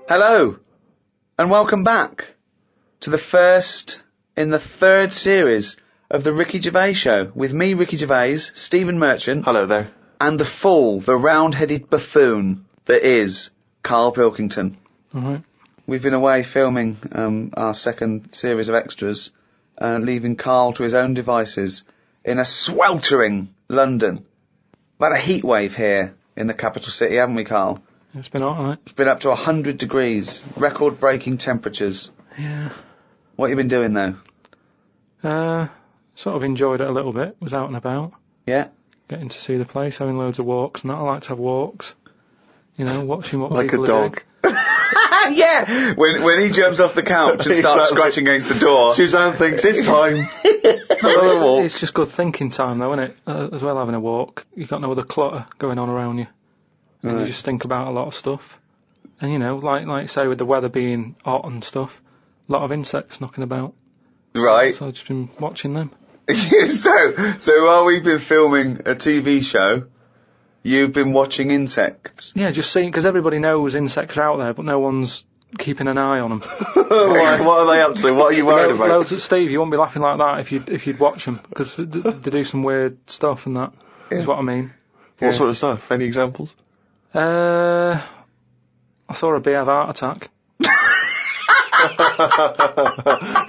Hello, and welcome back to the first in the third series of the Ricky Gervais Show, with me, Ricky Gervais, Stephen Merchant. Hello there. And the fool, the round-headed buffoon that is Karl Pilkington. All right. We've been away filming our second series of extras, leaving Karl to his own devices in a sweltering London. We've had a heat wave here in the capital city, haven't we, Karl? It's been alright. It's been up to 100 degrees, record-breaking temperatures. Yeah. What have you been doing, though? Sort of enjoyed it a little bit. Was out and about. Yeah? Getting to see the place, having loads of walks and that. I like to have walks. You know, watching what like people a dog. are doing. Yeah! When he jumps off the couch and starts scratching against the door. Suzanne thinks it's time. It's just good thinking time, though, isn't it? As well, having a walk. You've got no other clutter going on around you. And Right. you just think about a lot of stuff. And, you know, like say, with the weather being hot and stuff, a lot of insects knocking about. Right. So I've just been watching them. So while we've been filming a TV show, you've been watching insects. Yeah, just seeing, because everybody knows insects are out there, but no one's keeping an eye on them. What are they up to? What are you worried about? Loads of Steve, you wouldn't be laughing like that if you'd watch them, because they do some weird stuff and that, is what I mean. What sort of stuff? Any examples? I saw a bee have a heart attack.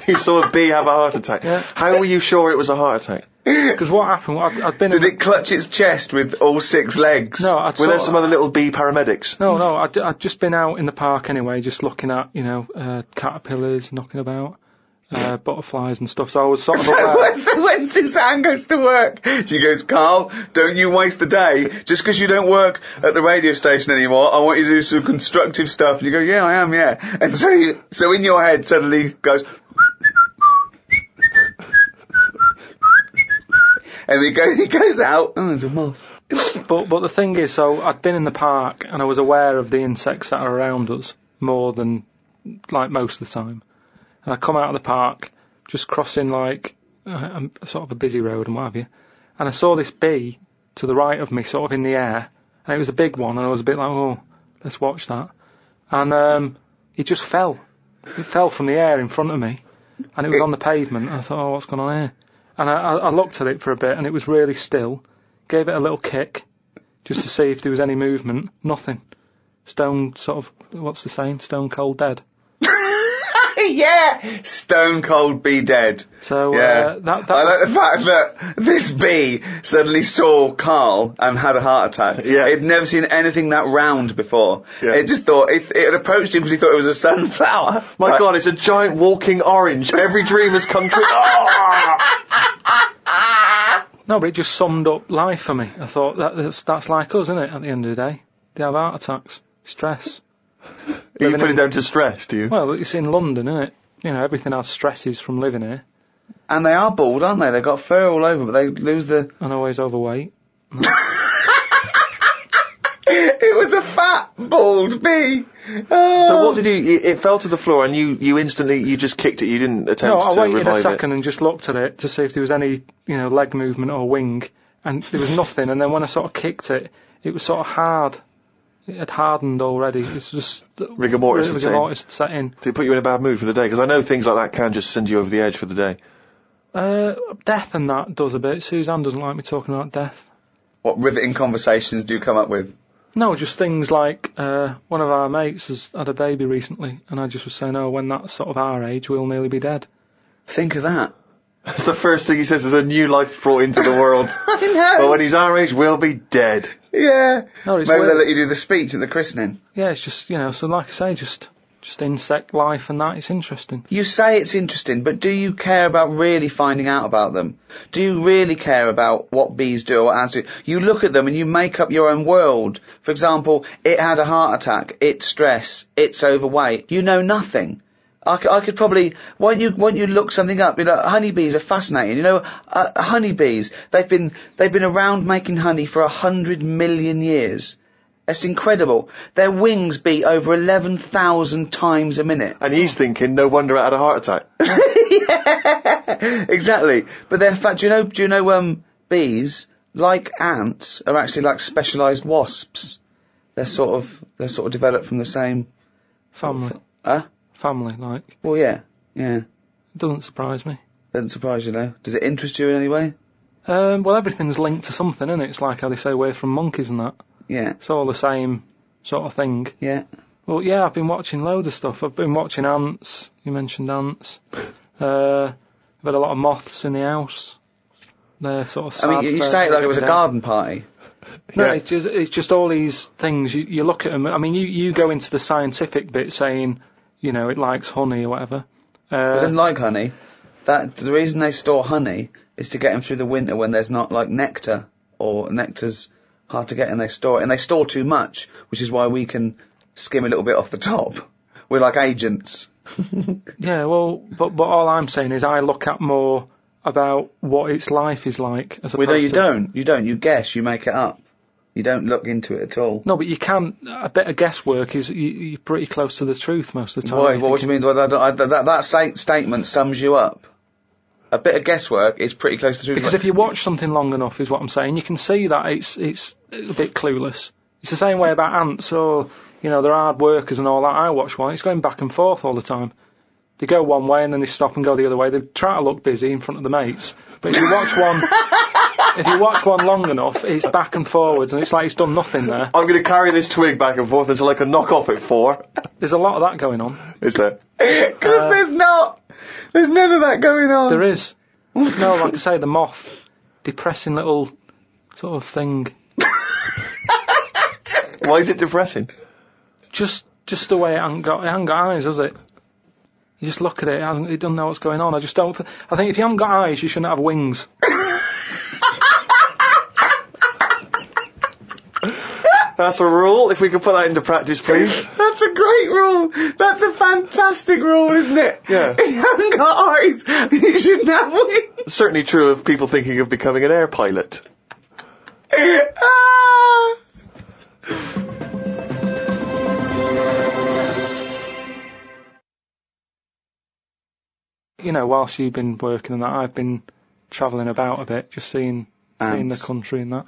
You saw a bee have a heart attack. Yeah. How were you sure it was a heart attack? Because what happened, I'd been Did it clutch its chest with all 6 legs? No, Were there some other little bee paramedics? No, I'd just been out in the park anyway, just looking at, you know, caterpillars knocking about, butterflies and stuff, so I was sort of aware. So when Suzanne goes to work, she goes, Karl, don't you waste the day. Just because you don't work at the radio station anymore, I want you to do some constructive stuff. And you go, yeah, I am, yeah. And so in your head suddenly goes... And he goes out, oh, there's a moth. But the thing is, so I'd been in the park and I was aware of the insects that are around us more than, like, most of the time. And I come out of the park, just crossing, like, sort of a busy road and what have you, and I saw this bee to the right of me, sort of in the air, and it was a big one, and I was a bit like, oh, let's watch that. And it just fell. It fell from the air in front of me, and it was on the pavement, and I thought, oh, what's going on here? And I looked at it for a bit, and it was really still, gave it a little kick, just to see if there was any movement. Nothing. Stone, sort of, what's the saying? Stone cold dead. Yeah! Stone cold bee dead. So, yeah. that I like was, the fact that this bee suddenly saw Karl and had a heart attack. Yeah. It'd never seen anything that round before. Yeah. It just thought, it had approached him because he thought it was a sunflower. My God, it's a giant walking orange. Every dream has come true. No, but it just summed up life for me. I thought that's like us, isn't it? At the end of the day, they have heart attacks, stress. You put it down to stress, do you? Well, it's in London, isn't it? You know, everything has stresses from living here. And they are bald, aren't they? They've got fur all over, but they lose the... And always overweight. It was a fat, bald bee. Oh. So what did you... It fell to the floor and you instantly... You just kicked it. You didn't attempt No, to I waited a revive second and just looked at it to see if there was any, you know, leg movement or wing. And there was nothing. And then when I sort of kicked it, it was sort of hard. It had hardened already. It's just... Rigor mortis had set in. Did it put you in a bad mood for the day? Because I know things like that can just send you over the edge for the day. Death and that does a bit. Suzanne doesn't like me talking about death. What riveting conversations do you come up with? No, just things like one of our mates has had a baby recently, and I just was saying, oh, when that's sort of our age, we'll nearly be dead. Think of that. That's the first thing he says, there's a new life brought into the world. I know. But when he's our age, we'll be dead. Yeah. No, it's Maybe weird. they'll let you do the speech at the christening. Yeah, it's just, you know, so like I say, just insect life and that, it's interesting. You say it's interesting, but do you care about really finding out about them? Do you really care about what bees do or what ants do? You look at them and you make up your own world. For example, it had a heart attack, it's stress, it's overweight. You know nothing. I could probably, won't you look something up? You know, honeybees are fascinating. You know, honeybees, they've been around making honey for 100 million years. That's incredible. Their wings beat over 11,000 times a minute. And he's thinking, no wonder it had a heart attack. Yeah, exactly. But in fact, do you know, bees, like ants, are actually like specialised wasps. They're sort of developed from the same Family. Huh? Family, like. Well, yeah. It doesn't surprise me. Doesn't surprise you, though. Does it interest you in any way? Well, everything's linked to something, isn't it? It's like how they say away from monkeys and that. Yeah. It's all the same sort of thing. Yeah. Well, yeah, I've been watching loads of stuff. I've been watching ants. You mentioned ants. I've had a lot of moths in the house. They're sort of sad. I mean, you say it like it was a garden party. No, it's just all these things. You look at them. I mean, you go into the scientific bit saying, you know, it likes honey or whatever. It doesn't like honey. The reason they store honey is to get them through the winter when there's not like nectar, or nectar's hard to get, and they store it. And they store too much, which is why we can skim a little bit off the top. We're like agents. Yeah, well, but all I'm saying is I look at more about what its life is like. As Well, no, you don't. You don't. You guess. You make it up. You don't look into it at all. No, but you can. A bit of guesswork is you're pretty close to the truth most of the time. Why? What do you mean? Well, that statement sums you up. A bit of guesswork is pretty close to the truth. Because if you watch something long enough, is what I'm saying, you can see that it's a bit clueless. It's the same way about ants, or, you know, they're hard workers and all that. I watch one, it's going back and forth all the time. They go one way and then they stop and go the other way. They try to look busy in front of the mates. But if you watch one long enough, it's back and forwards, and it's like it's done nothing there. I'm going to carry this twig back and forth until I can knock off at 4. There's a lot of that going on. Is there? Because there's not. There's none of that going on. There is. No, like I say, the moth, depressing little sort of thing. Why is it depressing? Just the way it hasn't got eyes, has it? You just look at it, it doesn't know what's going on. I just don't. I think if you haven't got eyes, you shouldn't have wings. That's a rule. If we could put that into practice, please. That's a great rule. That's a fantastic rule, isn't it? Yeah. If you haven't got eyes, you shouldn't have wings. Certainly true of people thinking of becoming an air pilot. You know, whilst you've been working on that, I've been travelling about a bit, just seeing the country and that.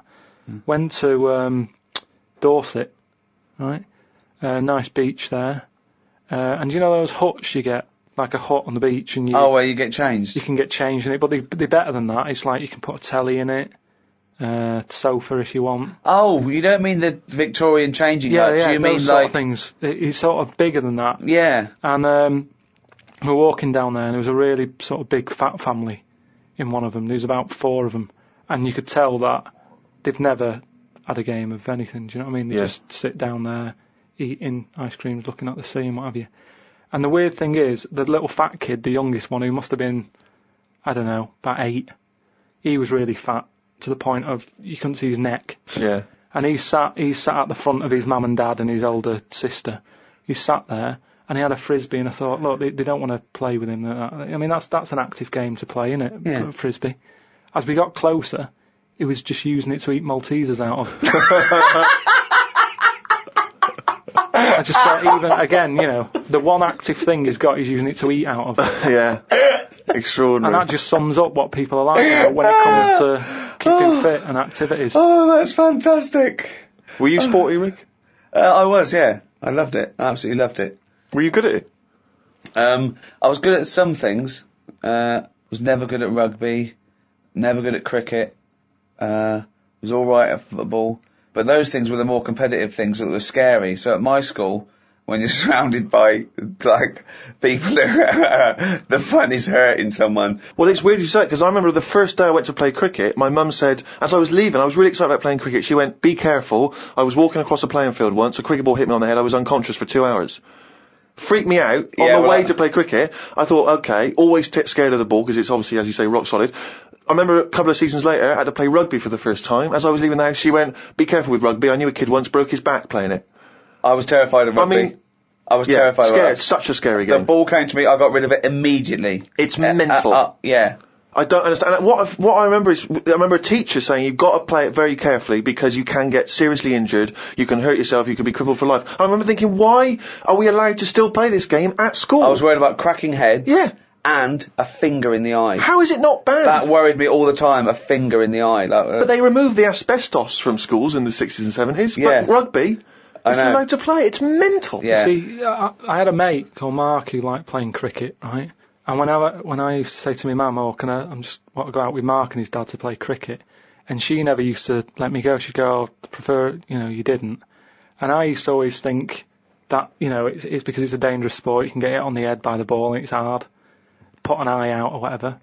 Went to Dorset, right? Nice beach there. And you know those huts you get? Like a hut on the beach, and where you get changed? You can get changed in it, but they're better than that. It's like you can put a telly in it, sofa if you want. Oh, you don't mean the Victorian changing huts? Yeah, you mean those like sort of things. It's sort of bigger than that. Yeah. And we were walking down there, and there was a really sort of big fat family in one of them. There was about 4 of them, and you could tell that they've never had a game of anything. Do you know what I mean? They just sit down there, eating ice creams, looking at the sea and what have you. And the weird thing is, the little fat kid, the youngest one, who must have been, I don't know, about 8, he was really fat to the point of you couldn't see his neck. Yeah. And he sat at the front of his mum and dad and his older sister. He sat there, and he had a frisbee, and I thought, look, they don't want to play with him. I mean, that's an active game to play, isn't it? Yeah. Frisbee. As we got closer, he was just using it to eat Maltesers out of. I just thought, even, again, you know, the one active thing he's got, he's using it to eat out of. Yeah. Extraordinary. And that just sums up what people are like now when it comes to keeping fit and activities. Oh, that's fantastic. Were you sporty, Rick? I was, yeah. I loved it. I absolutely loved it. Were you good at it? I was good at some things. Was never good at rugby. Never good at cricket. Was alright at football. But those things were the more competitive things that were scary. So at my school, when you're surrounded by, like, people that the fun is hurting someone. Well, it's weird you say it, because I remember the first day I went to play cricket, my mum said, as I was leaving, I was really excited about playing cricket, she went, be careful. I was walking across a playing field once, a cricket ball hit me on the head, I was unconscious for 2 hours. Freaked me out. On the way to play cricket, I thought, okay, always scared of the ball, because it's obviously, as you say, rock solid. I remember a couple of seasons later, I had to play rugby for the first time. As I was leaving the house, she went, be careful with rugby. I knew a kid once broke his back playing it. I was terrified of rugby. I was terrified of it. Such a scary game. The ball came to me, I got rid of it immediately. It's mental. Yeah. I don't understand. What I remember is, I remember a teacher saying you've got to play it very carefully because you can get seriously injured, you can hurt yourself, you can be crippled for life. I remember thinking, why are we allowed to still play this game at school? I was worried about cracking heads. Yeah. And a finger in the eye. How is it not bad? That worried me all the time, a finger in the eye. But they removed the asbestos from schools in the 60s and 70s. Yeah. But rugby... I It's know. allowed to play. It's mental. Yeah. See, I had a mate called Mark who liked playing cricket, right? And when I used to say to my mum, "Oh, I just want to go out with Mark and his dad to play cricket," and she never used to let me go. She'd go, "Oh, I prefer, you didn't." And I used to always think that, it's because it's a dangerous sport. You can get hit on the head by the ball and it's hard. Put an eye out or whatever.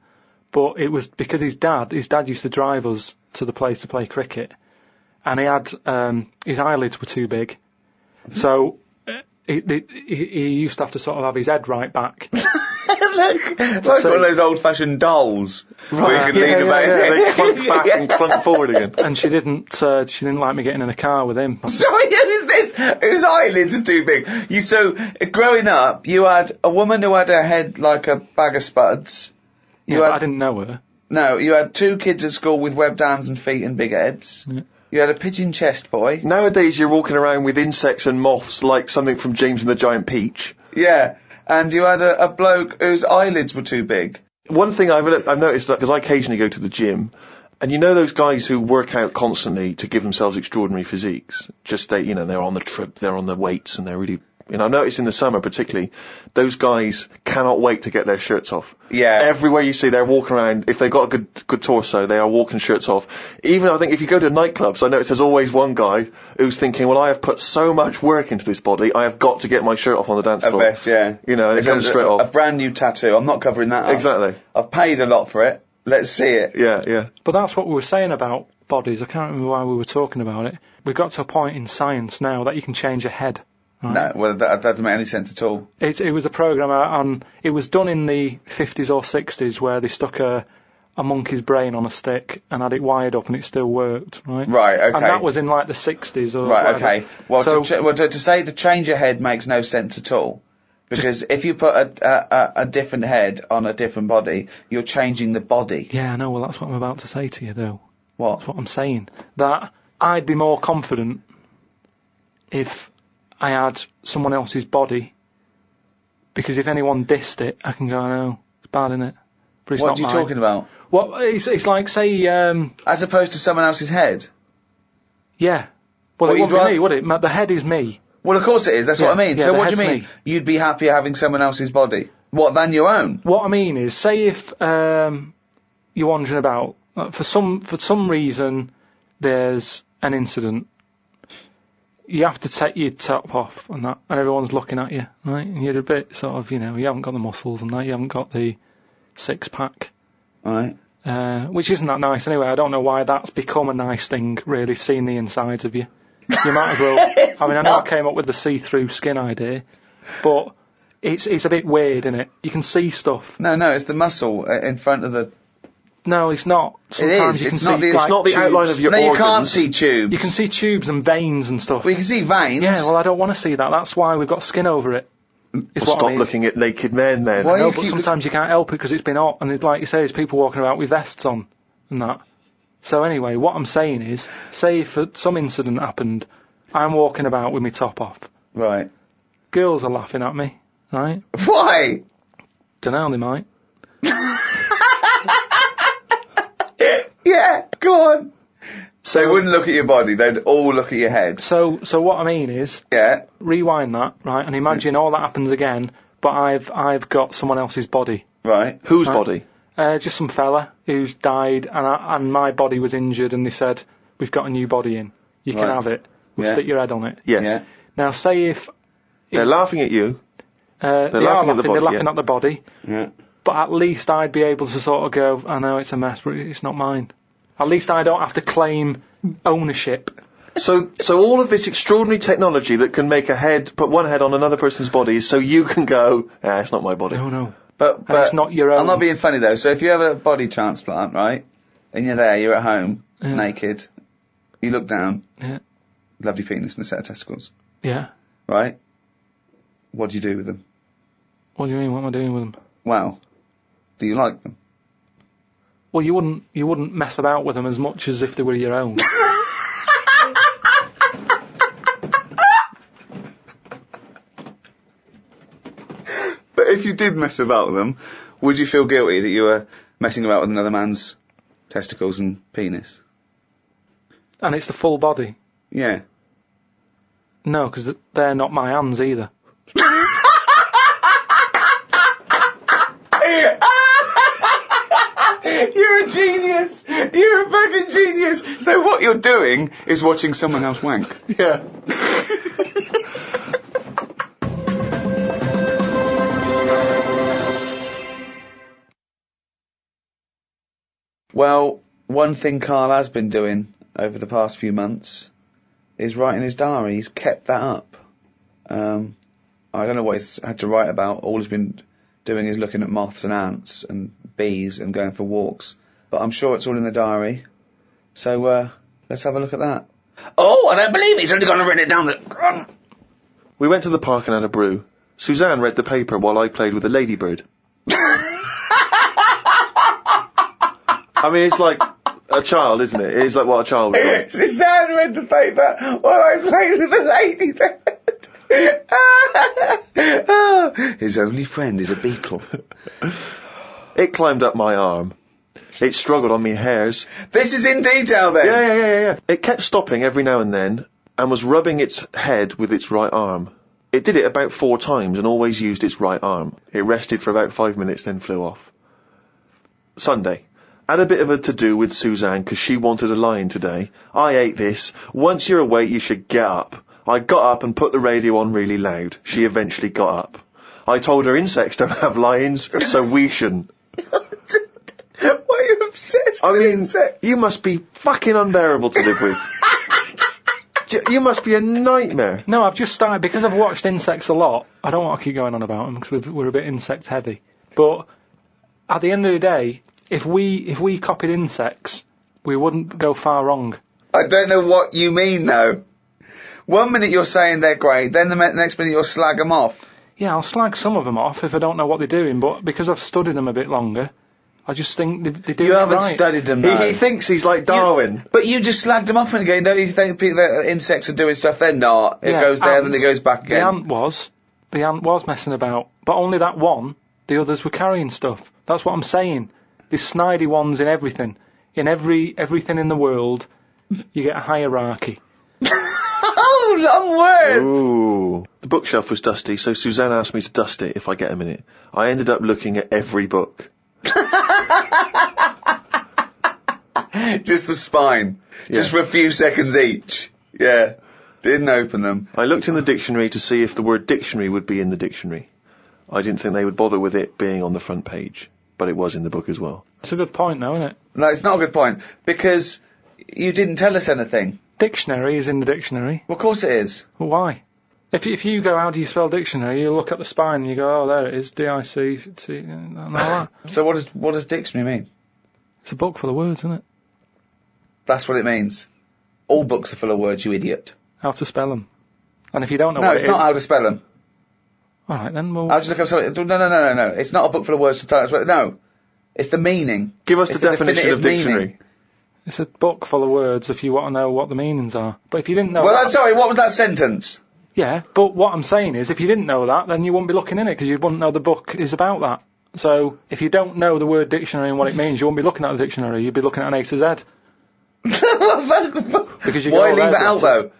But it was because his dad used to drive us to the place to play cricket, and he had his eyelids were too big, so he used to have to sort of have his head right back. Look, like one of those old-fashioned dolls. Where you can lean about. They clunk back and clunk forward again. And she didn't like me getting in a car with him. Sorry, who is this? Whose eyelids are too big? So, growing up, you had a woman who had her head like a bag of spuds. I didn't know her. No, you had 2 kids at school with webbed hands and feet and big heads. Yeah. You had a pigeon chest boy. Nowadays, you're walking around with insects and moths like something from James and the Giant Peach. Yeah, and you had a bloke whose eyelids were too big. One thing I've noticed, because I occasionally go to the gym, and those guys who work out constantly to give themselves extraordinary physiques, they're on the trip, they're on the weights, and they're really... I've noticed in the summer particularly, those guys cannot wait to get their shirts off. Yeah. Everywhere you see, they're walking around. If they've got a good torso, they are walking shirts off. Even, I think, if you go to nightclubs, I notice there's always one guy who's thinking, well, I have put so much work into this body, I have got to get my shirt off on the dance floor. A vest, yeah. And it comes straight off. A brand new tattoo. I'm not covering that up. Exactly. I've paid a lot for it. Let's see it. Yeah. But that's what we were saying about bodies. I can't remember why we were talking about it. We've got to a point in science now that you can change your head. Right. No, well, that doesn't make any sense at all. It was a program it was done in the 50s or 60s where they stuck a monkey's brain on a stick and had it wired up and it still worked, right? Right, okay. And that was in like the 60s or right, whatever. okay. Well, so, to say to change your head makes no sense at all. Because if you put a different head on a different body, you're changing the body. Yeah, I know. Well, that's what I'm about to say to you, though. What? That's what I'm saying. That I'd be more confident if I had someone else's body, because if anyone dissed it, I can go, no, it's bad, innit? But it's what not are you mine. talking about? Well, it's like, say... As opposed to someone else's head? Yeah. Well, it wouldn't be me, would it? The head is me. Well, of course it is, that's what I mean. Yeah, so the what do you head's mean? me. You'd be happier having someone else's body? What, than your own? What I mean is, say if you're wandering about, for some reason there's an incident, you have to take your top off and that, and everyone's looking at you, right? And you're a bit sort of, you haven't got the muscles and that, you haven't got the 6-pack. Right. Which isn't that nice anyway. I don't know why that's become a nice thing, really, seeing the insides of you. You might as well... I mean, I know I came up with the see-through skin idea, but it's a bit weird, isn't it? You can see stuff. No, it's the muscle in front of the... No, it's not. Sometimes you can It's see... not the outline of your organs. No, you can't see tubes. You can see tubes and veins and stuff. Well, you can see veins. Yeah, well, I don't want to see that. That's why we've got skin over it. Stop looking at naked men, then. Why No, you but keep- sometimes you can't help it because it's been hot, and like you say, there's people walking about with vests on and that. So anyway, what I'm saying is, say if some incident happened, I'm walking about with my top off. Right. Girls are laughing at me, right? Why? Dunno, they might. Yeah, go on. So they wouldn't look at your body, they'd all look at your head. So what I mean is, Yeah. rewind that, right, and imagine all that happens again, but I've got someone else's body. Right. Whose Right. body? Just some fella who's died, and my body was injured, and they said, we've got a new body in. You can Right. have it. We'll Yeah. stick your head on it. Yes. Yeah. Now, say if... They're laughing at you. they are laughing at the body, they're laughing yeah. at the body, Yeah. but at least I'd be able to sort of go, I know it's a mess, but it's not mine. At least I don't have to claim ownership. So all of this extraordinary technology that can make put one head on another person's body is so you can go, it's not my body. No. But it's not your own. I'm not being funny though. So if you have a body transplant, right, and you're at home, Yeah. naked, you look down, Yeah. lovely penis and a set of testicles, Yeah. right? What do you do with them? What do you mean? What am I doing with them? Well, do you like them? Well, you wouldn't mess about with them as much as if they were your own. But if you did mess about with them, would you feel guilty that you were messing about with another man's testicles and penis? And it's the full body. Yeah. No, because they're not my hands either. You're a genius! You're a fucking genius! So what you're doing is watching someone else wank. Yeah. Well, one thing Karl has been doing over the past few months is writing his diary. He's kept that up. I don't know what he's had to write about. All he's been doing is looking at moths and ants and bees and going for walks. But I'm sure it's all in the diary. So, let's have a look at that. Oh, I don't believe he's only going to write it down the... We went to the park and had a brew. Suzanne read the paper while I played with a ladybird. I mean, it's like a child, isn't it? It's like what a child would do. Suzanne read the paper while I played with a ladybird. His only friend is a beetle. It climbed up my arm. It struggled on me hairs. This is in detail then? Yeah. It kept stopping every now and then and was rubbing its head with its right arm. It did it about 4 times and always used its right arm. It rested for about 5 minutes, then flew off. Sunday. Had a bit of a to-do with Suzanne because she wanted a lion today. I ate this. Once you're awake, you should get up. I got up and put the radio on really loud. She eventually got up. I told her insects don't have lions, so we shouldn't. Why are you obsessed with insects? You must be fucking unbearable to live with. You must be a nightmare. No, I've just started, because I've watched insects a lot, I don't want to keep going on about them because we're a bit insect heavy. But at the end of the day, if we copied insects, we wouldn't go far wrong. I don't know what you mean though. 1 minute you're saying they're great, then the next minute you'll slag them off. Yeah, I'll slag some of them off if I don't know what they're doing, but because I've studied them a bit longer, I just think they do it right. You haven't studied them, though. He thinks he's like Darwin. But you just slagged them off again. Don't you think that insects are doing stuff? They're not. It goes there, then it goes back again. The ant was messing about, but only that one. The others were carrying stuff. That's what I'm saying. There's snidey ones in everything. In everything in the world, you get a hierarchy. Oh, long words! Ooh. The bookshelf was dusty, so Suzanne asked me to dust it if I get a minute. I ended up looking at every book. Just the spine. Yeah. Just for a few seconds each. Yeah. Didn't open them. I looked in the dictionary to see if the word dictionary would be in the dictionary. I didn't think they would bother with it being on the front page, but it was in the book as well. It's a good point, though, isn't it? No, it's not a good point, because you didn't tell us anything. Dictionary is in the dictionary. Well, of course it is. Well, why? If you go, how do you spell dictionary, you look at the spine and you go, oh, there it is, D-I-C-C, and all that. So what does dictionary mean? It's a book full of words, isn't it? That's what it means. All books are full of words, you idiot. How to spell them. And if you don't know No, what it's it not is... how to spell them. Alright then, well... I'll just look up something. No. It's not a book full of words to tell us. No. It's the meaning. Give us the definition of dictionary. Meaning. It's a book full of words if you want to know what the meanings are. But if you didn't know Well, sorry, what was that sentence? Yeah, but what I'm saying is, if you didn't know that, then you wouldn't be looking in it, because you wouldn't know the book is about that. So, if you don't know the word dictionary and what it means, you wouldn't be looking at the dictionary, you'd be looking at an A to Z. Because you Why leave it out, though?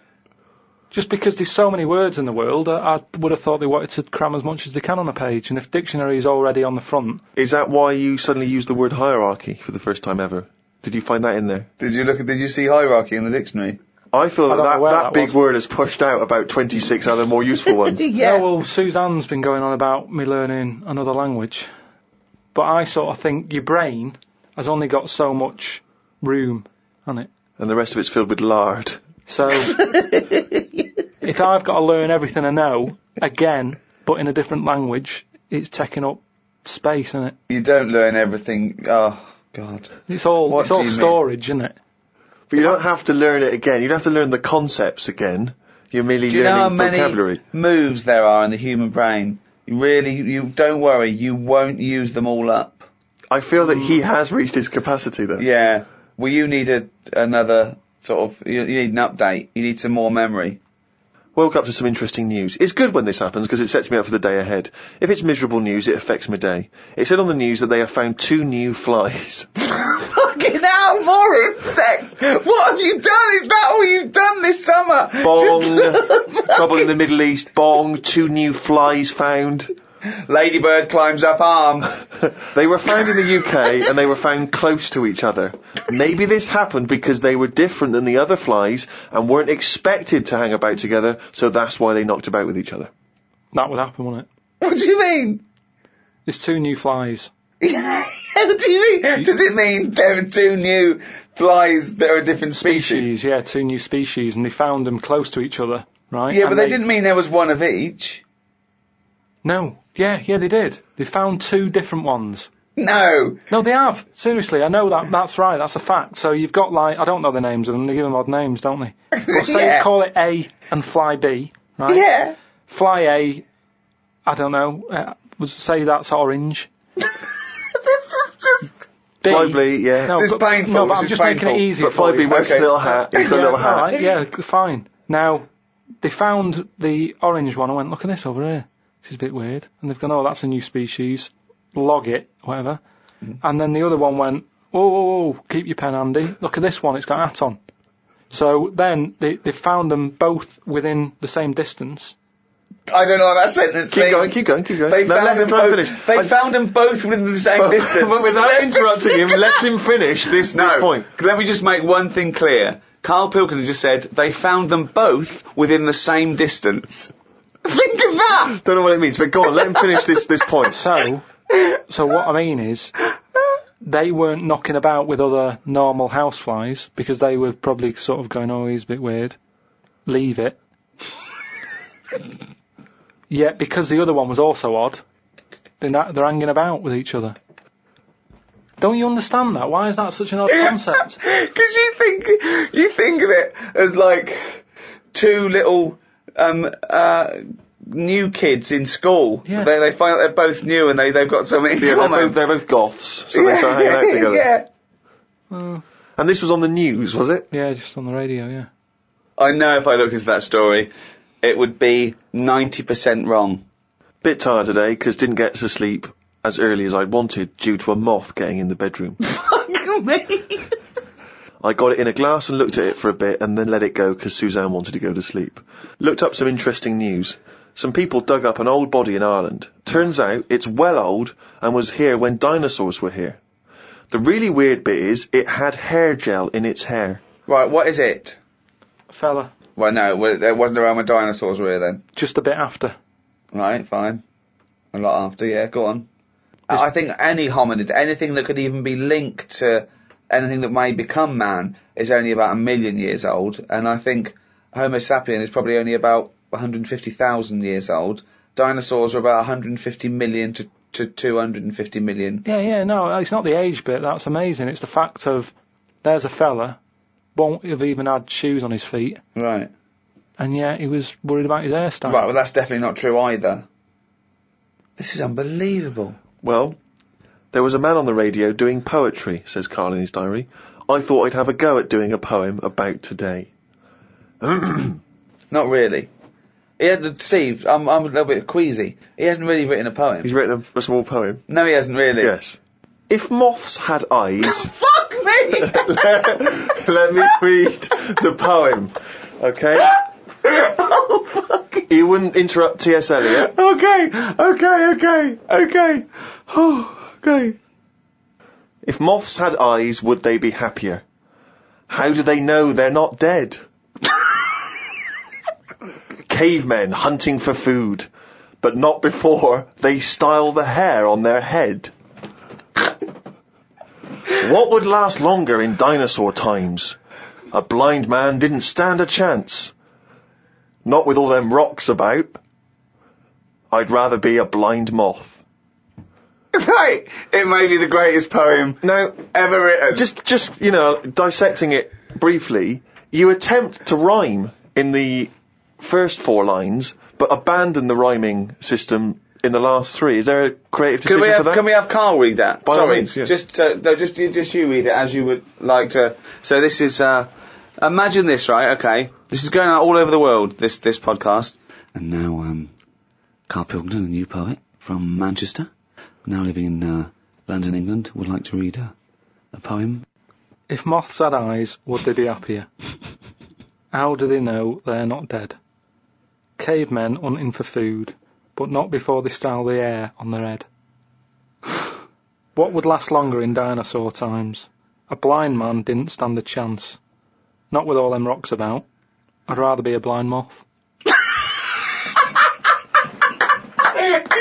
Just because there's so many words in the world, I would have thought they wanted to cram as much as they can on a page, and if dictionary is already on the front... Is that why you suddenly used the word hierarchy for the first time ever? Did you find that in there? Did you see hierarchy in the dictionary? I feel that big word has pushed out about 26 other more useful ones. Yeah, well, Suzanne's been going on about me learning another language. But I sort of think your brain has only got so much room on it. And the rest of it's filled with lard. So, if I've got to learn everything I know, again, but in a different language, it's taking up space, isn't it? You don't learn everything. Oh, God. It's all storage, isn't it? But you don't have to learn it again. You don't have to learn the concepts again. You're merely learning vocabulary. Do you know how many moves there are in the human brain? You don't worry, you won't use them all up. I feel that he has reached his capacity, though. Yeah. Well, you need another sort of... You need an update. You need some more memory. Woke up to some interesting news. It's good when this happens because it sets me up for the day ahead. If it's miserable news, it affects my day. It said on the news that they have found 2 new flies. Fucking hell, more insects! What have you done? Is that all you've done this summer? Bong. Trouble in the Middle East. Bong. 2 new flies found. Ladybird climbs up arm. They were found in the UK and they were found close to each other. Maybe this happened because they were different than the other flies and weren't expected to hang about together, so that's why they knocked about with each other. That would happen, wouldn't it? What do you mean? There's 2 new flies. What do you mean? Does it mean there are 2 new flies that are a different species? Yeah, 2 new species, and they found them close to each other, right? Yeah, and but they didn't mean there was one of each. No. Yeah, they did. They found 2 different ones. No, they have. Seriously, I know that. That's right. That's a fact. So you've got, like, I don't know the names of them. They give them odd names, don't they? Well, say call it A and fly B, right? Yeah. Fly A, I don't know. Say that's orange. This is just... B. Fly B, yeah. No, this is painful. No, but This I'm is just painful. making it easier But for Fly B you. wears a little hat. He's got a little hat. All right, yeah, fine. Now, they found the orange one and went, look at this over here. This is a bit weird. And they've gone, oh, that's a new species. Log it, whatever. And then the other one went, whoa, keep your pen handy. Look at this one, it's got a hat on. So then they found them both within the same distance. I don't know what that sentence means. Keep going. They found them both within the same distance. But without interrupting him, let him finish this point. Let me just make one thing clear. Karl Pilkington just said they found them both within the same distance. Think of that! Don't know what it means, but go on, let him finish this point. So what I mean is, they weren't knocking about with other normal houseflies, because they were probably sort of going, oh, he's a bit weird. Leave it. Yet, because the other one was also odd, they're hanging about with each other. Don't you understand that? Why is that such an odd concept? Because you think of it as like 2 little new kids in school. Yeah. They find out they're both new and they've got something in common. They're both goths, so they start hanging out together. Yeah. And this was on the news, was it? Yeah, just on the radio, yeah. I know if I looked into that story, it would be 90% wrong. Bit tired today, because didn't get to sleep as early as I'd wanted due to a moth getting in the bedroom. Fuck me! I got it in a glass and looked at it for a bit and then let it go because Suzanne wanted to go to sleep. Looked up some interesting news. Some people dug up an old body in Ireland. Turns out it's well old and was here when dinosaurs were here. The really weird bit is it had hair gel in its hair. Right, what is it? A fella. Well, no, it wasn't around when dinosaurs were here then. Just a bit after. Right, fine. A lot after, yeah, go on. I think any hominid, anything that could even be linked to anything that may become man, is only about 1 million years old, and I think Homo sapien is probably only about 150,000 years old. Dinosaurs are about 150 million to 250 million. Yeah, no, it's not the age bit, that's amazing. It's the fact of, there's a fella, won't have even had shoes on his feet. Right. And yet he was worried about his hairstyle. Right, well that's definitely not true either. This is unbelievable. Well, there was a man on the radio doing poetry, says Karl in his diary. I thought I'd have a go at doing a poem about today. Not really. Steve, I'm a little bit queasy. He hasn't really written a poem. He's written a small poem. No, he hasn't really. Yes. If moths had eyes... Fuck me! Let me read the poem, okay? Oh, fuck. You wouldn't interrupt T.S. Eliot. Okay. Oh, okay. If moths had eyes, would they be happier? How do they know they're not dead? Cavemen hunting for food, but not before they style the hair on their head. What would last longer in dinosaur times? A blind man didn't stand a chance. Not with all them rocks about. I'd rather be a blind moth. Right, it may be the greatest poem Now, ever written. just dissecting it briefly, you attempt to rhyme in the first 4 lines, but abandon the rhyming system in the last 3. Is there a creative decision for that? Can we have Karl read that? By all Sorry, means, yeah. just you read it as you would like to. So this is, imagine this, right? Okay, this is going out all over the world. This podcast. And now, Karl Pilkington, a new poet from Manchester, now living in London, England, would like to read a poem If moths had eyes, would they be happier? How do they know they're not dead? Cavemen hunting for food, but not before they style the hair on their head. What would last longer in dinosaur times? A blind man didn't stand a chance. Not with all them rocks about. I'd rather be a blind moth. He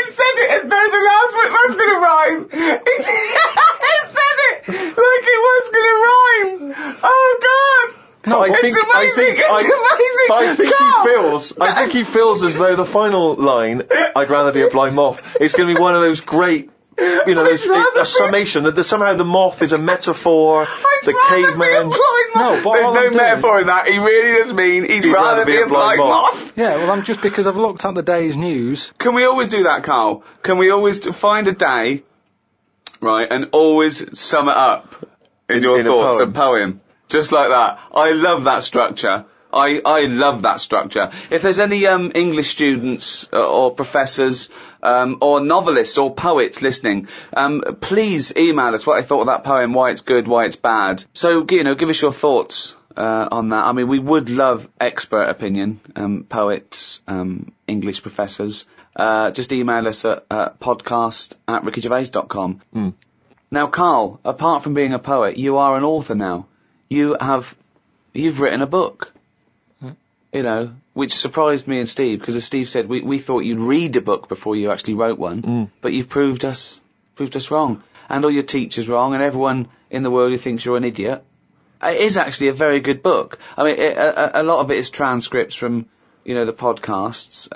said it as though the last bit was going to rhyme. He said it like it was going to rhyme. Oh, God. No, it's amazing. I think he feels as though the final line, I'd rather be a blind moth, is going to be one of those great, a summation that somehow the moth is a metaphor, the caveman. No, but there's no metaphor in that. He really does mean he'd rather be a blind moth. Yeah, well, I'm just because I've looked at the day's news. Can we always do that, Karl? Can we always find a day, right, and always sum it up in your thoughts, a poem? Just like that. I love that structure. I love that structure. If there's any English students or professors or novelists or poets listening, please email us what they thought of that poem, why it's good, why it's bad. So, give us your thoughts on that. I mean, we would love expert opinion, poets, English professors. Just email us at podcast@rickygervais.com. Now, Karl, apart from being a poet, you are an author now. You've written a book. Which surprised me and Steve, because as Steve said, we thought you'd read a book before you actually wrote one, but you've proved us wrong, and all your teachers wrong, and everyone in the world who thinks you're an idiot. It is actually a very good book. I mean, a lot of it is transcripts from, the podcasts,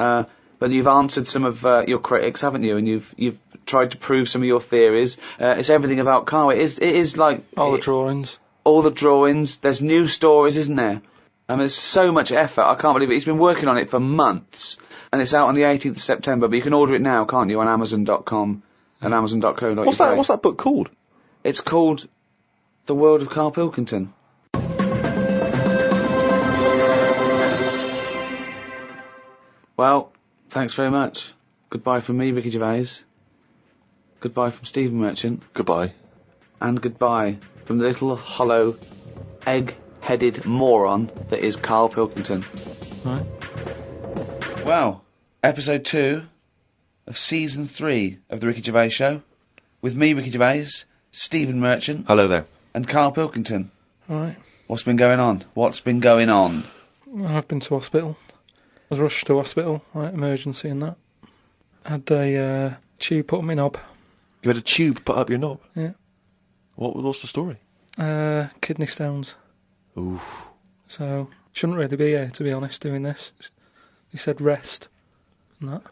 but you've answered some of your critics, haven't you? And you've tried to prove some of your theories. It's everything about Karl. It is like all the drawings. All the drawings. There's new stories, isn't there? I mean, there's so much effort. I can't believe it. He's been working on it for months, and it's out on the 18th of September. But you can order it now, can't you, on Amazon.com and Amazon.co.uk. What's that book called? It's called The World of Karl Pilkington. Well, thanks very much. Goodbye from me, Ricky Gervais. Goodbye from Stephen Merchant. Goodbye. And goodbye from the little hollow, egg-headed moron that is Karl Pilkington. Right. Well, episode 2 of season 3 of the Ricky Gervais Show, with me, Ricky Gervais, Stephen Merchant. Hello there. And Karl Pilkington. Right. What's been going on? I've been to hospital. I was rushed to hospital, emergency and that. Had a tube put on my knob. You had a tube put up your knob? Yeah. What's the story? Kidney stones. Oof. So, shouldn't really be here, to be honest, doing this. He said rest and that.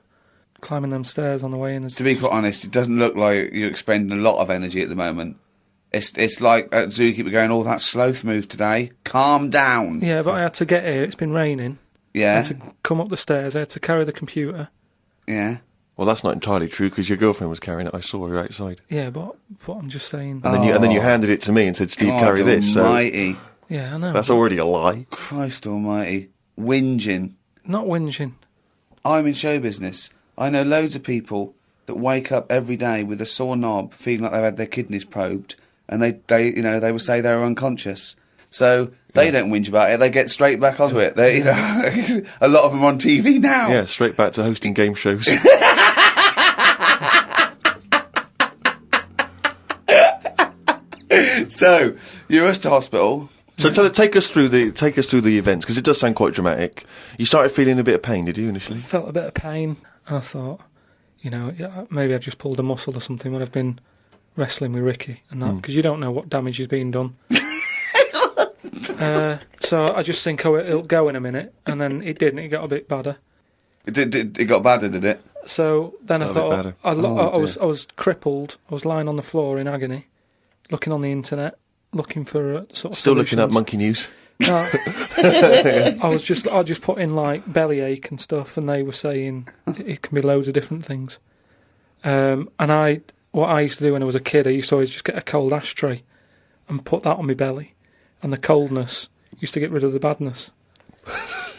Climbing them stairs on the way in. To be quite honest, it doesn't look like you're expending a lot of energy at the moment. It's like at Zookeeper going, oh, that sloth move today. Calm down. Yeah, but I had to get here. It's been raining. Yeah. I had to come up the stairs. I had to carry the computer. Yeah. Well, that's not entirely true, because your girlfriend was carrying it. I saw her outside. Yeah, but I'm just saying. And then you handed it to me and said, Steve, carry this. Almighty. Yeah, I know. That's already a lie. Christ almighty. Whinging. Not whinging. I'm in show business. I know loads of people that wake up every day with a sore knob, feeling like they've had their kidneys probed, and they will say they're unconscious. So they don't whinge about it. They get straight back onto it. They, a lot of them are on TV now. Yeah, straight back to hosting game shows. So you're rushed to hospital. So take us through the events, because it does sound quite dramatic. You started feeling a bit of pain, did you, initially? I felt a bit of pain, and I thought, maybe I've just pulled a muscle or something when I've been wrestling with Ricky and that, because you don't know what damage has been done. So I just think, it'll go in a minute, and then it didn't. It got a bit badder. It got badder, did it? So then I thought, I was crippled. I was lying on the floor in agony, looking on the internet, looking for sort of still solutions. Looking at Monkey News. No, I just put in like bellyache and stuff, and they were saying it can be loads of different things. And what I used to do when I was a kid, I used to always just get a cold ashtray and put that on my belly, and the coldness used to get rid of the badness.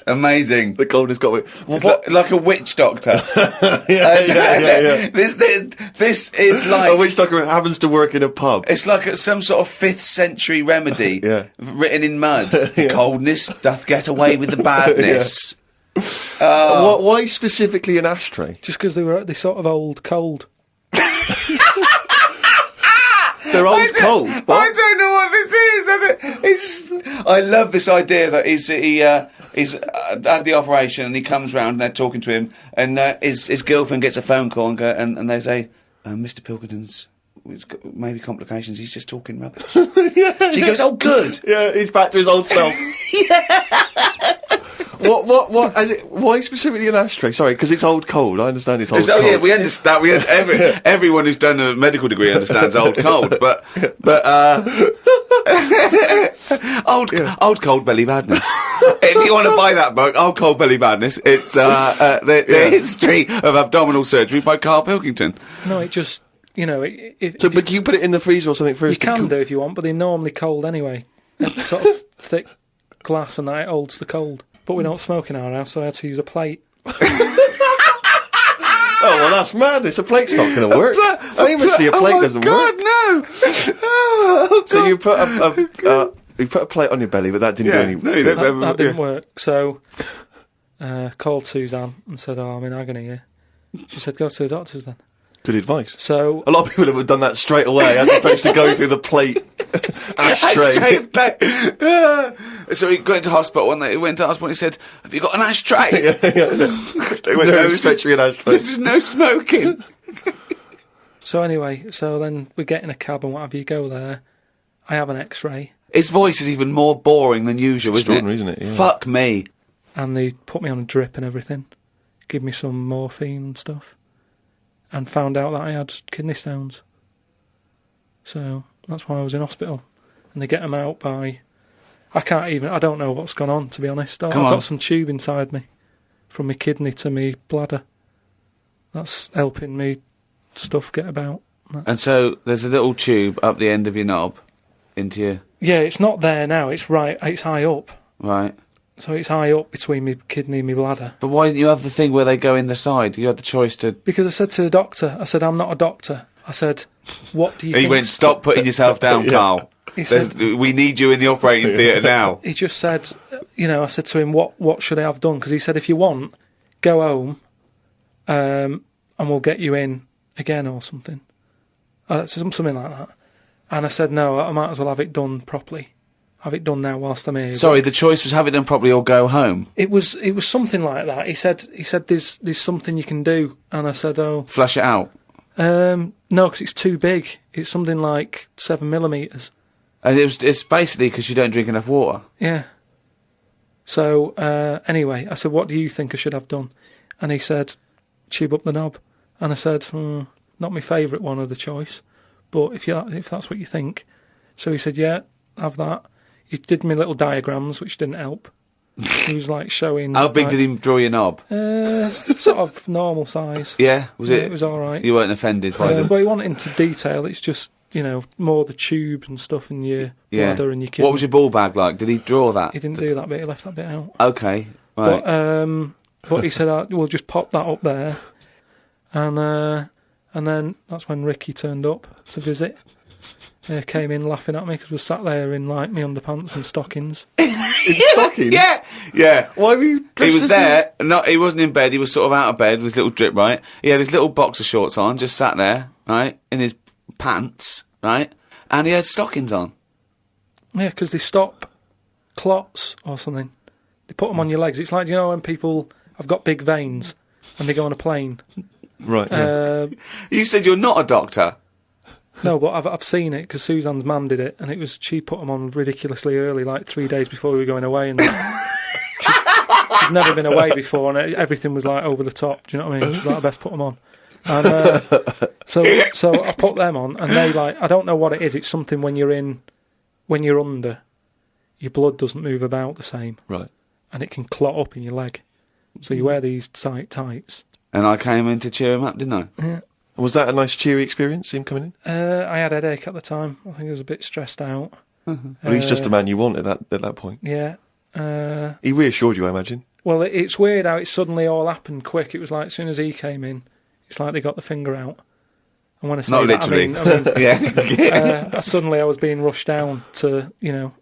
Amazing. The coldness got me. It's like a witch doctor. yeah. This is like A witch doctor happens to work in a pub. it's like some sort of 5th century remedy Yeah. written in mud. Coldness doth get away with the badness. Why specifically an ashtray? Just because they sort of old cold. They're old cold. I don't know what this is. I love this idea that he's at the operation and he comes round and they're talking to him and his girlfriend gets a phone call and they say, Mr. Pilkington's maybe complications. He's just talking rubbish. She goes, oh, good. Yeah, he's back to his old self. What? Why specifically an ashtray? Sorry, because it's old cold. I understand it's old cold. Oh yeah, we understand. Everyone who's done a medical degree understands old cold, but old cold belly madness. If you want to buy that book, Old Cold Belly Madness, it's the history of abdominal surgery by Karl Pilkington. No, it just But do you put it in the freezer or something first? You can do if you want, but they're normally cold anyway. It's sort of thick glass and that it holds the cold. But we don't smoke in our house, so I had to use a plate. Oh, well, that's madness. A plate's not going to work. Famously, a plate doesn't work. No! Oh, So you put a plate on your belly, but that didn't do any... That didn't work. So called Suzanne and said, oh, I'm in agony here. She said, go to the doctors then. Good advice. So a lot of people would have done that straight away, as opposed to going through the plate ashtray. So he went to hospital and he went to hospital and he said, have you got an ashtray? They went, no, especially an ashtray. This is no smoking. So anyway, so then we get in a cab and what have you, go there. I have an X-ray. His voice is even more boring than usual, Extraordinary, isn't it? Yeah. Fuck me. And they put me on a drip and everything. Give me some morphine and stuff. And found out that I had kidney stones. So that's why I was in hospital. And they get them out by... I don't know what's gone on, to be honest. I've got some tube inside me. From my kidney to my bladder. That's helping me stuff get about. And so there's a little tube up the end of your knob into your... Yeah, it's not there now. It's high up. Right. So it's high up between my kidney and my bladder. But why didn't you have the thing where they go in the side? You had the choice to... Because I said to the doctor, I'm not a doctor. I said, what do you think... He went, stop putting yourself down, Karl. He said, we need you in the operating theatre now. He just said, I said to him, what should I have done? Because he said, if you want, go home and we'll get you in again or something. Something like that. And I said, no, I might as well have it done properly. Have it done now whilst I'm here. Sorry, the choice was have it done properly or go home. It was something like that. He said there's something you can do, and I said, oh, flush it out. No, because it's too big. It's something like 7mm. And it's basically because you don't drink enough water. Yeah. So anyway, I said, what do you think I should have done? And he said, tube up the knob. And I said, not my favourite one of the choice, but if that's what you think. So he said, yeah, have that. He did me little diagrams, which didn't help. He was like showing... How big did he draw your knob? Sort of normal size. Yeah? Was it? It was all right. You weren't offended by them? But he wanted into detail. It's just, more the tube and stuff in your bladder and your kidney. What was your ball bag like? Did he draw that? He didn't do that bit. He left that bit out. Okay, right. But he said, we'll just pop that up there. And then that's when Ricky turned up to visit. Came in laughing at me because we sat there in like my underpants and stockings. In stockings? Yeah. Why were you He was there. No, he wasn't in bed. He was sort of out of bed with his little drip, right? He had his little boxer shorts on, just sat there, right, in his pants, right, and he had stockings on. Yeah, because they stop clots or something. They put them on your legs. It's like, when people have got big veins and they go on a plane. Right. Yeah. You said you're not a doctor. No, but I've seen it because Suzanne's mum did it, and she put them on ridiculously early, like 3 days before we were going away, and she'd never been away before, and everything was like over the top. Do you know what I mean? She's like, I best put them on. And so I put them on, and they I don't know what it is. It's something when you're under, your blood doesn't move about the same, right? And it can clot up in your leg. So you wear these tight tights. And I came in to cheer him up, didn't I? Yeah. Was that a nice cheery experience, him coming in? I had a headache at the time. I think I was a bit stressed out. Well, he's just the man you want at that point. Yeah. He reassured you, I imagine. Well, it's weird how it suddenly all happened quick. It was like as soon as he came in, it's like they got the finger out. And when I say Not that, literally. I mean Yeah. suddenly I was being rushed down to,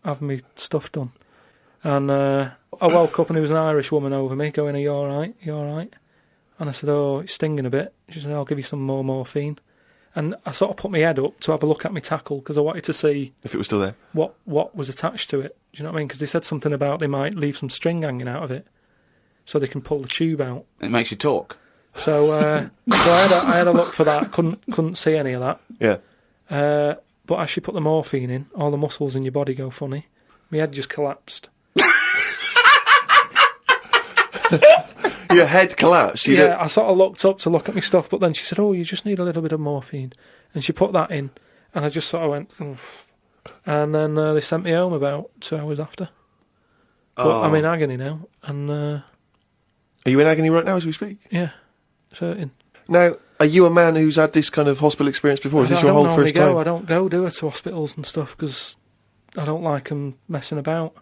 have my stuff done. And I woke up and there was an Irish woman over me going, "Are you all right? You all right?" And I said, "Oh, it's stinging a bit." She said, "I'll give you some more morphine." And I sort of put my head up to have a look at my tackle because I wanted to see If it was still there. what was attached to it. Do you know what I mean? Because they said something about they might leave some string hanging out of it so they can pull the tube out. It makes you talk. So, I had a look for that. Couldn't see any of that. Yeah. But as she put the morphine in, all the muscles in your body go funny. My head just collapsed. Your head collapsed. I sort of looked up to look at my stuff, but then she said, "Oh, you just need a little bit of morphine," and she put that in, and I just sort of went, "Oof." And then they sent me home about 2 hours after. But I'm in agony now, and Are you in agony right now as we speak? yeah, certain. Now, are you a man who's had this kind of hospital experience before? Is this your whole first time? I don't go to hospitals and stuff because I don't like them messing about.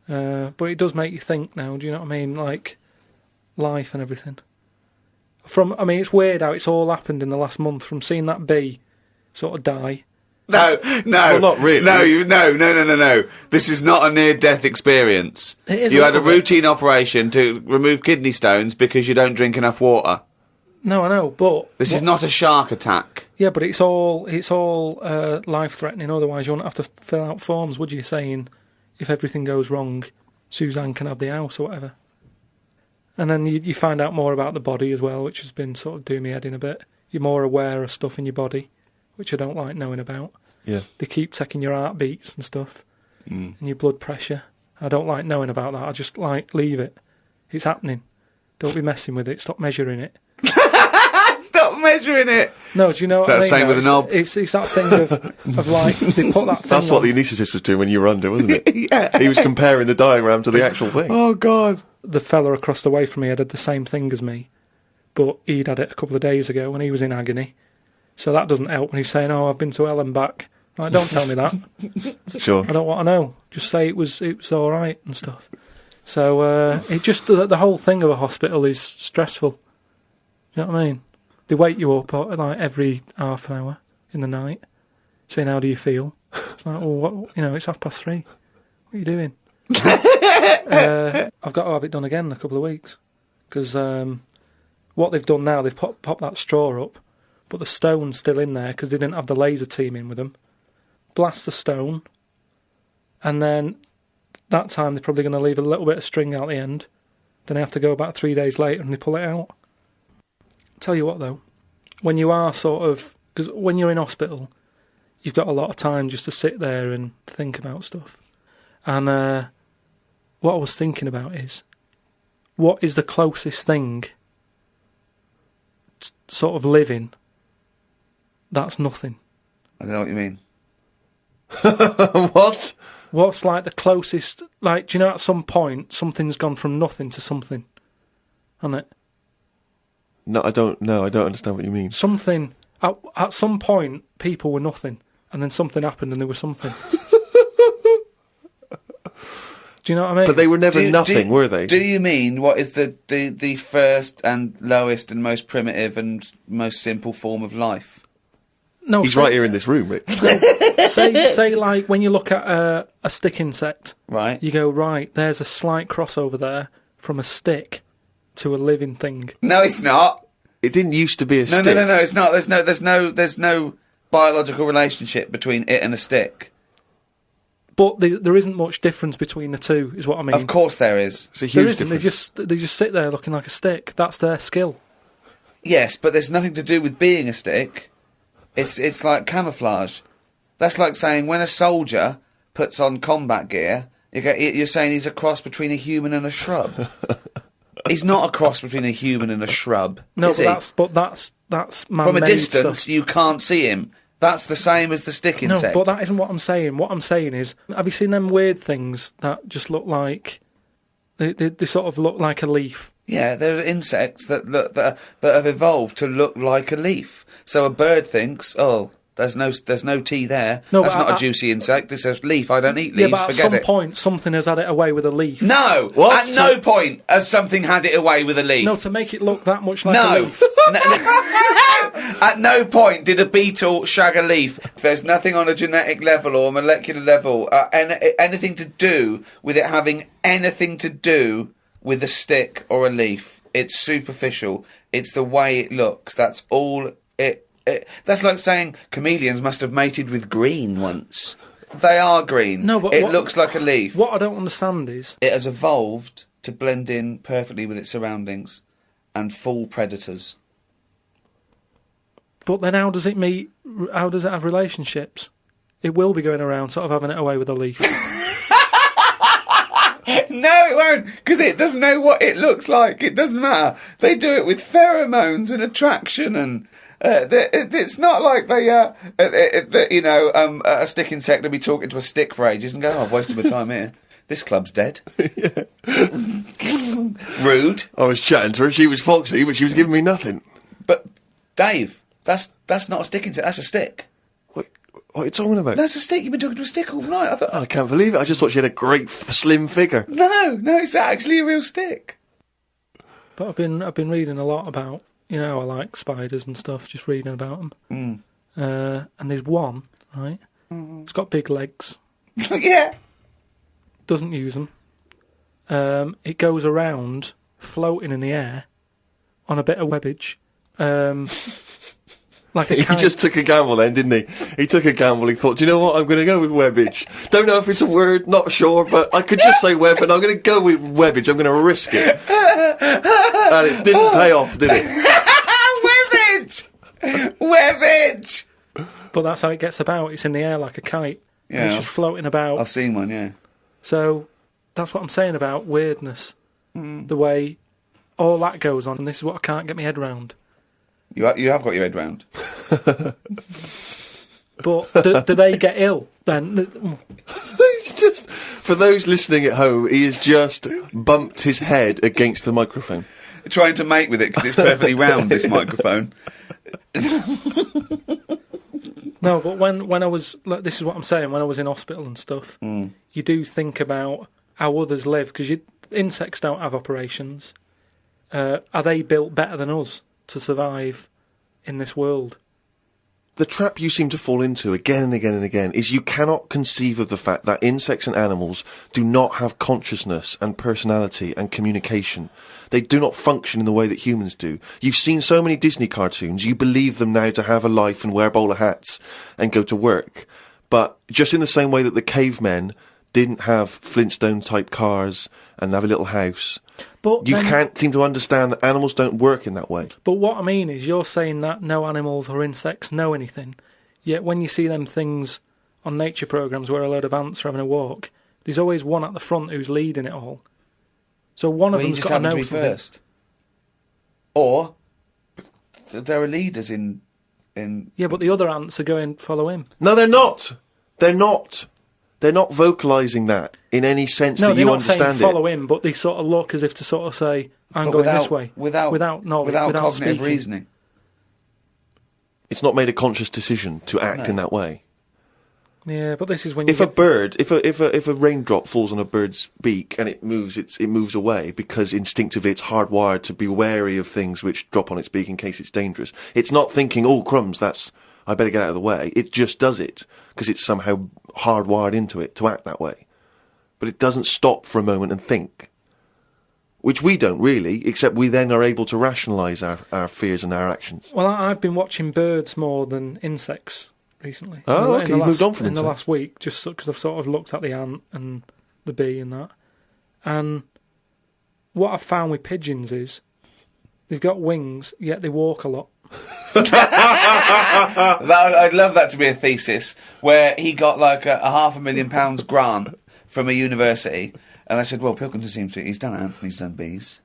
But it does make you think now. Do you know what I mean? Like life and everything. It's weird how it's all happened in the last month. From seeing that bee sort of die. No. Well, not really. No. This is not a near-death experience. It is You had a little bit. routine operation to remove kidney stones because you don't drink enough water. No, I know, but This is not a shark attack. yeah, but it's all life-threatening. Otherwise, you wouldn't have to fill out forms, would you? Saying if everything goes wrong, Suzanne can have the house or whatever. And then you find out more about the body as well, which has been sort of doing me head in a bit. You're more aware of stuff in your body, which I don't like knowing about. Yeah. They keep checking your heartbeats and stuff, and your blood pressure. I don't like knowing about that. I just leave it. It's happening. Don't be messing with it. Stop measuring it. Stop measuring it. No, do you know what I That's mean? same with a knob. It's that thing of like they put that thing. That's what on. the anaesthetist was doing when you were under, wasn't it? Yeah. He was comparing the diagram to the actual thing. Oh, God. The fella across the way from me had the same thing as me, but he'd had it a couple of days ago when he was in agony. So that doesn't help when he's saying, "Oh, I've been to hell and back." Like, don't tell me that. Sure. I don't want to know. Just say it was all right and stuff. So it just the whole thing of a hospital is stressful. You know what I mean? They wake you up like every half an hour in the night, saying, "How do you feel?" It's like, "Well, what? It's 3:30. What are you doing?" I've got to have it done again in a couple of weeks because what they've done now, they've popped that straw up, but the stone's still in there because they didn't have the laser team in with them. Blast the stone, and then that time they're probably going to leave a little bit of string out the end. Then they have to go about 3 days later and they pull it out. Tell you what though, when you are because when you're in hospital, you've got a lot of time just to sit there and think about stuff. And what I was thinking about is, what is the closest thing to sort of living that's nothing? I don't know what you mean. What? What's like the closest, like, do you know at some point something's gone from nothing to something, hasn't it? No, I don't understand what you mean. Something, at some point people were nothing, and then something happened and they were something. Do you know what I mean? But they were never nothing, were they? Do you mean what is the first and lowest and most primitive and most simple form of life? No, He's right here in this room, Rick. say like when you look at a stick insect, Right. you go, right, there's a slight crossover there from a stick to a living thing. No, it's not. It didn't used to be a stick. No, it's not. There's no biological relationship between it and a stick. But there isn't much difference between the two, is what I mean. Of course there is. It's a huge There isn't. difference. They just sit there looking like a stick. That's their skill. Yes, but there's nothing to do with being a stick. It's like camouflage. That's like saying when a soldier puts on combat gear, you're saying he's a cross between a human and a shrub. He's not a cross between a human and a shrub. No, is he? but that's man-made From a distance, stuff. you can't see him. That's the same as the stick No, insect. but that isn't what I'm saying. What I'm saying is, have you seen them weird things that just look like they sort of look like a leaf? Yeah, there are insects that have evolved to look like a leaf. So a bird thinks, oh, There's no tea there. No, that's but not a juicy insect. It's a leaf. I don't eat leaves. But at Forget some point, something has had it away with a leaf. No! What? At no point has something had it away with a leaf. No, to make it look that much like a No. leaf. At no point did a beetle shag a leaf. There's nothing on a genetic level or molecular level, anything to do with it having anything to do with a stick or a leaf. It's superficial. It's the way it looks. That's all it. That's like saying chameleons must have mated with green once. They are green. No, but it looks like a leaf. What I don't understand is It has evolved to blend in perfectly with its surroundings and fool predators. But then how does it meet? How does it have relationships? It will be going around sort of having it away with a leaf. No, it won't, because it doesn't know what it looks like. It doesn't matter. They do it with pheromones and attraction, and it's not like a stick insect will be talking to a stick for ages and go, "Oh, I've wasted my time here. This club's dead." Rude. I was chatting to her. She was foxy, but she was giving me nothing. But Dave, that's not a stick insect. That's a stick. What are you talking about? That's a stick. You've been talking to a stick all night. I thought, I can't believe it. I just thought she had a great slim figure. no, it's actually a real stick. But I've been reading a lot about, I like spiders and stuff, just reading about them. And there's one, right? It's got big legs. Yeah. Doesn't use them. It goes around floating in the air on a bit of webbage. Like a He kite. just took a gamble then, didn't he? He took a gamble. He thought, do you know what? I'm going to go with webbage. Don't know if it's a word, not sure, but I could just say web, and I'm going to go with webbage. I'm going to risk it. And it didn't pay off, did it? Webbage! But that's how it gets about. It's in the air like a kite. Yeah. And it's just floating about. I've seen one, yeah. So that's what I'm saying about weirdness. The way all that goes on, and this is what I can't get my head round. You have got your head round. But do they get ill then? He's just, for those listening at home, he has just bumped his head against the microphone. Trying to mate with it because it's perfectly round, this microphone. No, but when I was, like, this is what I'm saying, when I was in hospital and stuff, you do think about how others live, because insects don't have operations. Are they built better than us to survive in this world? The trap you seem to fall into again and again and again is you cannot conceive of the fact that insects and animals do not have consciousness and personality and communication. They do not function in the way that humans do. You've seen so many Disney cartoons, you believe them now to have a life and wear bowler hats and go to work. But just in the same way that the cavemen didn't have Flintstone-type cars and have a little house, But you then, can't seem to understand that animals don't work in that way. But what I mean is, you're saying that no animals or insects know anything, yet when you see them things on nature programmes where a load of ants are having a walk, there's always one at the front who's leading it all. So one of them's got to know something. First. Or there are leaders in. Yeah, but the other ants are going follow him. No, they're not. They're not. They're not vocalising that in any sense that you understand it. No, they're not saying follow him, but they sort of look as if to sort of say, I'm going this way. Without cognitive speaking. reasoning. It's not made a conscious decision to act in that way. Yeah, but this is when you If a raindrop falls on a bird's beak and it moves away because instinctively it's hardwired to be wary of things which drop on its beak in case it's dangerous. It's not thinking, oh crumbs, I better get out of the way. It just does it because it's somehow hardwired into it to act that way. But it doesn't stop for a moment and think. Which we don't really, except we then are able to rationalise our fears and our actions. Well, I've been watching birds more than insects recently. Oh, okay, you moved on from in the insects. last week, just because I've sort of looked at the ant and the bee and that. And what I've found with pigeons is they've got wings, yet they walk a lot. I'd love that to be a thesis where he got like a £500,000 grant from a university, and I said, well, Pilkington he's done ants and he's done bees.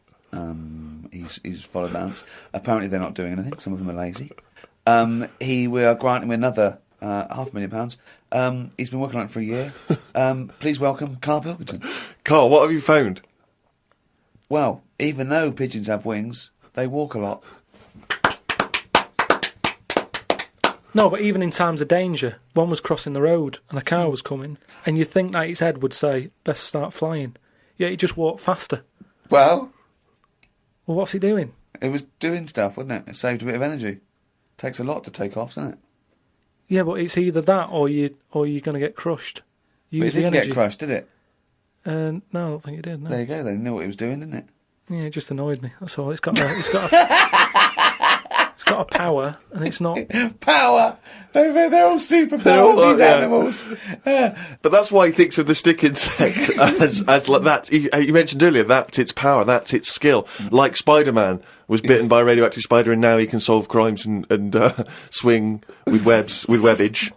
He's followed ants. Apparently they're not doing anything. Some of them are lazy. We are granting him another £500,000. He's been working on it for a year. Please welcome Karl Pilkington. Karl, what have you found? Well, even though pigeons have wings, they walk a lot. No, but even in times of danger, one was crossing the road and a car was coming, and you'd think that its head would say, best start flying. Yet it just walked faster. Well, what's he doing? It was doing stuff, wasn't it? It saved a bit of energy. Takes a lot to take off, doesn't it? Yeah, but it's either that or you're going to get crushed. But it didn't get crushed, did it? No, I don't think it did. No. There you go. They knew what it was doing, didn't it? Yeah, it just annoyed me. That's all. It's got a power, and it's not power. They're all superpowered. These animals. But that's why he thinks of the stick insect as like that. You mentioned earlier that's its power, that's its skill. Like Spider-Man was bitten by a radioactive spider, and now he can solve crimes and swing with webs with webbage,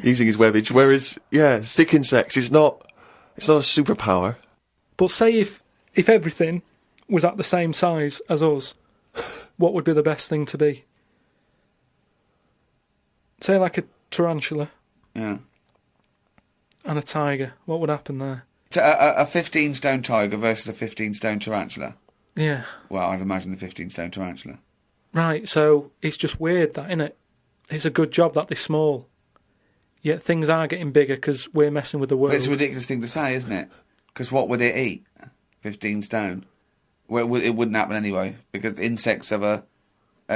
using his webbage. Whereas, stick insects it's not a superpower. But say if everything was at the same size as us, what would be the best thing to be? Say like a tarantula. Yeah. And a tiger. What would happen there? A 15-stone tiger versus a 15-stone tarantula. Yeah. Well, I'd imagine the 15-stone tarantula. Right, so it's just weird that, innit? It's a good job that they're small. Yet things are getting bigger because we're messing with the world. But it's a ridiculous thing to say, isn't it? Because what would it eat? 15 stone. Well, it wouldn't happen anyway, because insects have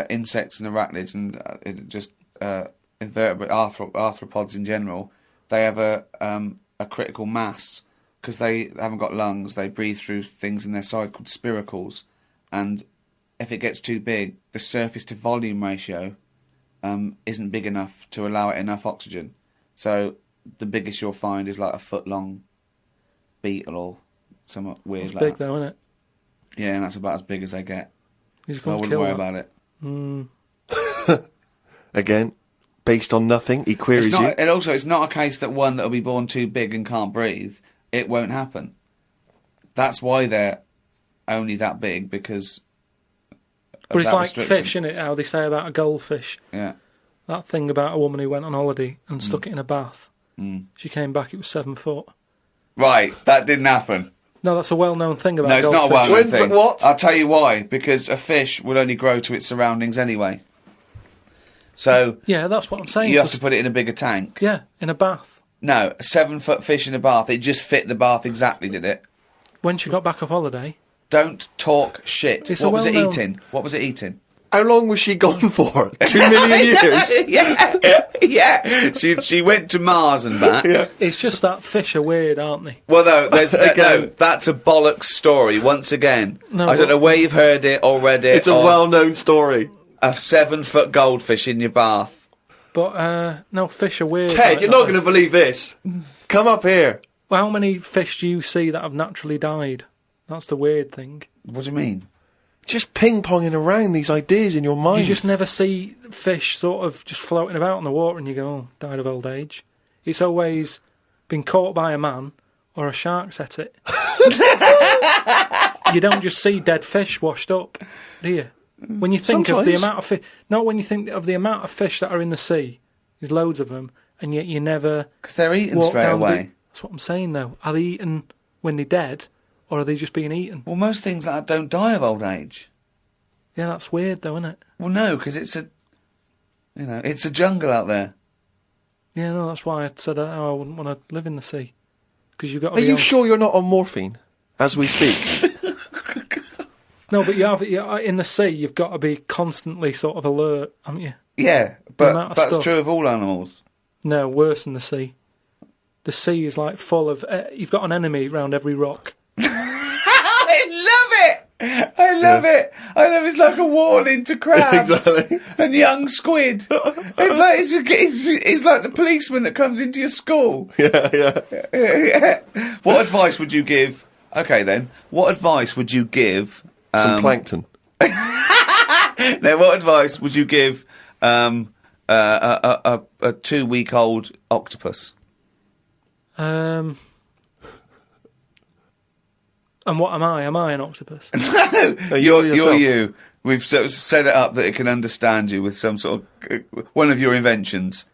insects and arachnids and invertebrate arthropods in general, they have a critical mass because they haven't got lungs. They breathe through things in their side called spiracles, and if it gets too big, the surface to volume ratio isn't big enough to allow it enough oxygen. So the biggest you'll find is like a foot long beetle or somewhat weird. It's like big that. though, isn't it? Yeah, and that's about as big as they get. So I wouldn't worry about it. Again, based on nothing, he queries you. And also, it's not a case that one that'll be born too big and can't breathe. It won't happen. That's why they're only that big, because. But it's like fish, isn't it? How they say about a goldfish. Yeah. That thing about a woman who went on holiday and stuck it in a bath. Mm. She came back, it was 7 foot. Right, that didn't happen. No, that's a well-known thing about goldfish. No, it's goldfish. not a well-known thing. What? I'll tell you why. Because a fish will only grow to its surroundings anyway. So... Yeah, that's what I'm saying. You have to put it in a bigger tank. Yeah, in a bath. No, a 7-foot fish in a bath, it just fit the bath exactly, did it? When she got back off holiday... Don't talk shit. What was it eating? What was it eating? How long was she gone for? 2 million years? Yeah. She went to Mars and back. Yeah. It's just that fish are weird, aren't they? Well, no, that's a bollocks story, once again. No, I don't know where you've heard it or read it. It's a well-known story. A 7-foot goldfish in your bath. But, no, fish are weird. Ted, you're not going to believe this. Come up here. Well, how many fish do you see that have naturally died? That's the weird thing. What do you mean? Just ping-ponging around these ideas in your mind. You just never see fish sort of just floating about in the water and you go, oh, died of old age. It's always been caught by a man or a shark's at it. You don't just see dead fish washed up, do you? When you think of the amount of fish... Not when you think of the amount of fish that are in the sea. There's loads of them, and yet you never... Because they're eaten straight away. That's what I'm saying, though. Are they eaten when they're dead, or are they just being eaten? Well, most things like that don't die of old age. Yeah, that's weird, though, isn't it? Well, no, because it's a jungle out there. Yeah, no, that's why I said I wouldn't want to live in the sea. Because you've got. Are you sure you're not on morphine as we speak? No, but in the sea, you've got to be constantly sort of alert, haven't you? Yeah, but that's true of all animals. No, worse than the sea. The sea is like full of. You've got an enemy round every rock. I love it. I love it. It's like a warning to crabs Exactly. and young squid. It's like the policeman that comes into your school. Yeah. What advice would you give? Okay, then. What advice would you give? Some plankton. Now, what advice would you give a 2-week-old octopus? And what am I? Am I an octopus? No, you're you. We've set it up that it can understand you with some sort of one of your inventions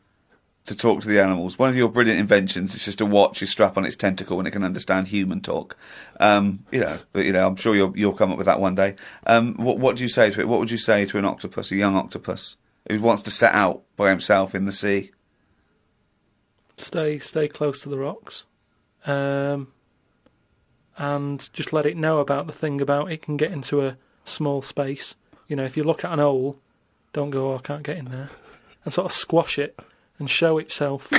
to talk to the animals. One of your brilliant inventions is just a watch you strap on its tentacle and it can understand human talk. I'm sure you'll come up with that one day. What do you say to it? What would you say to an octopus, a young octopus? who wants to set out by himself in the sea? Stay close to the rocks. And just let it know about the thing about it can get into a small space. You know, if you look at an hole, don't go, I can't get in there. And sort of squash it and show itself.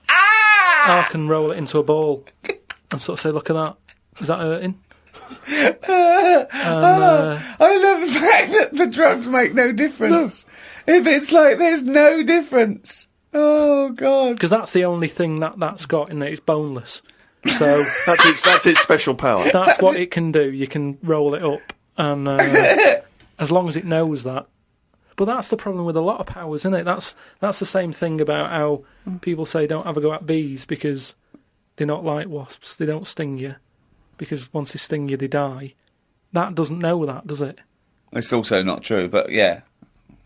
I can roll it into a ball and sort of say, look at that. Is that hurting? I love the fact that the drugs make no difference. It's like there's no difference. Oh, God. Because that's the only thing that's got in it. It's boneless. So that's its special power. That's what it can do. You can roll it up, and as long as it knows that. But that's the problem with a lot of powers, isn't it? That's the same thing about how people say don't have a go at bees because they're not like wasps. They don't sting you because once they sting you, they die. That doesn't know that, does it? It's also not true, but yeah.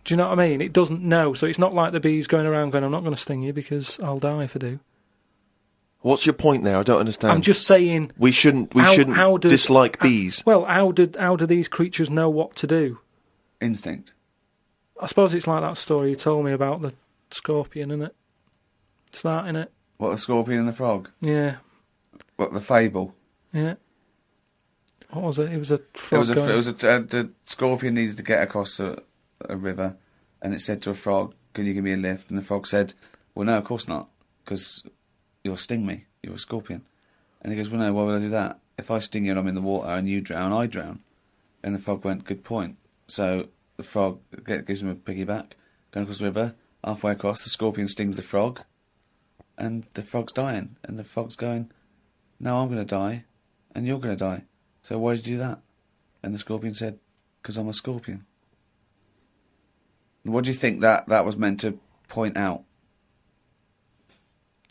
Do you know what I mean? It doesn't know, so it's not like the bees going around going, I'm not going to sting you because I'll die if I do. What's your point there? I don't understand. I'm just saying... We shouldn't dislike bees. Well, how do these creatures know what to do? Instinct. I suppose it's like that story you told me about the scorpion, isn't it? It's that, innit? What, the scorpion and the frog? Yeah. What, the fable? Yeah. What was it? It was a frog. The scorpion needed to get across a river, and it said to a frog, can you give me a lift? And the frog said, well, no, of course not, because you'll sting me. You're a scorpion. And he goes, well, no, why would I do that? If I sting you and I'm in the water and you drown, I drown. And the frog went, good point. So the frog gives him a piggyback, going across the river, halfway across, the scorpion stings the frog, and the frog's dying. And the frog's going, no, I'm going to die, and you're going to die. So why did you do that? And the scorpion said, because I'm a scorpion. What do you think that was meant to point out?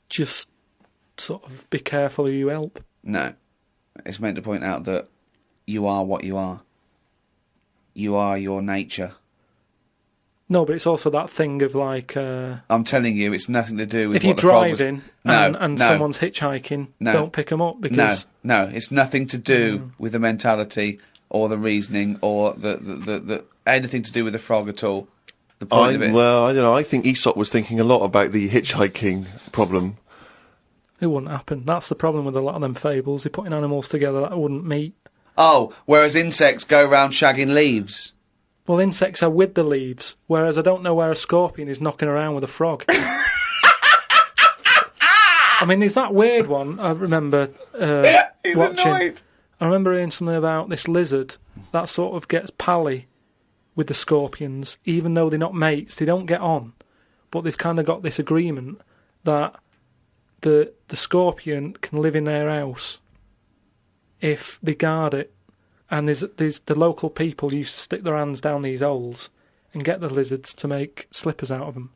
Just sort of be careful who you help. No. It's meant to point out that you are what you are. You are your nature. No, but it's also that thing of like... I'm telling you, it's nothing to do with if you're what the frog was... driving and someone's hitchhiking, don't pick them up because... No, it's nothing to do with the mentality or the reasoning or the anything to do with the frog at all. The point of it. Well, I don't know. I think Aesop was thinking a lot about the hitchhiking problem. It wouldn't happen. That's the problem with a lot of them fables. They're putting animals together that wouldn't meet. Oh, whereas insects go around shagging leaves. Well, insects are with the leaves, whereas I don't know where a scorpion is knocking around with a frog. I mean, there's that weird one I remember He's watching. Annoyed. I remember hearing something about this lizard that sort of gets pally with the scorpions, even though they're not mates, they don't get on. But they've kind of got this agreement that the scorpion can live in their house if they guard it. And there's the local people used to stick their hands down these holes and get the lizards to make slippers out of them.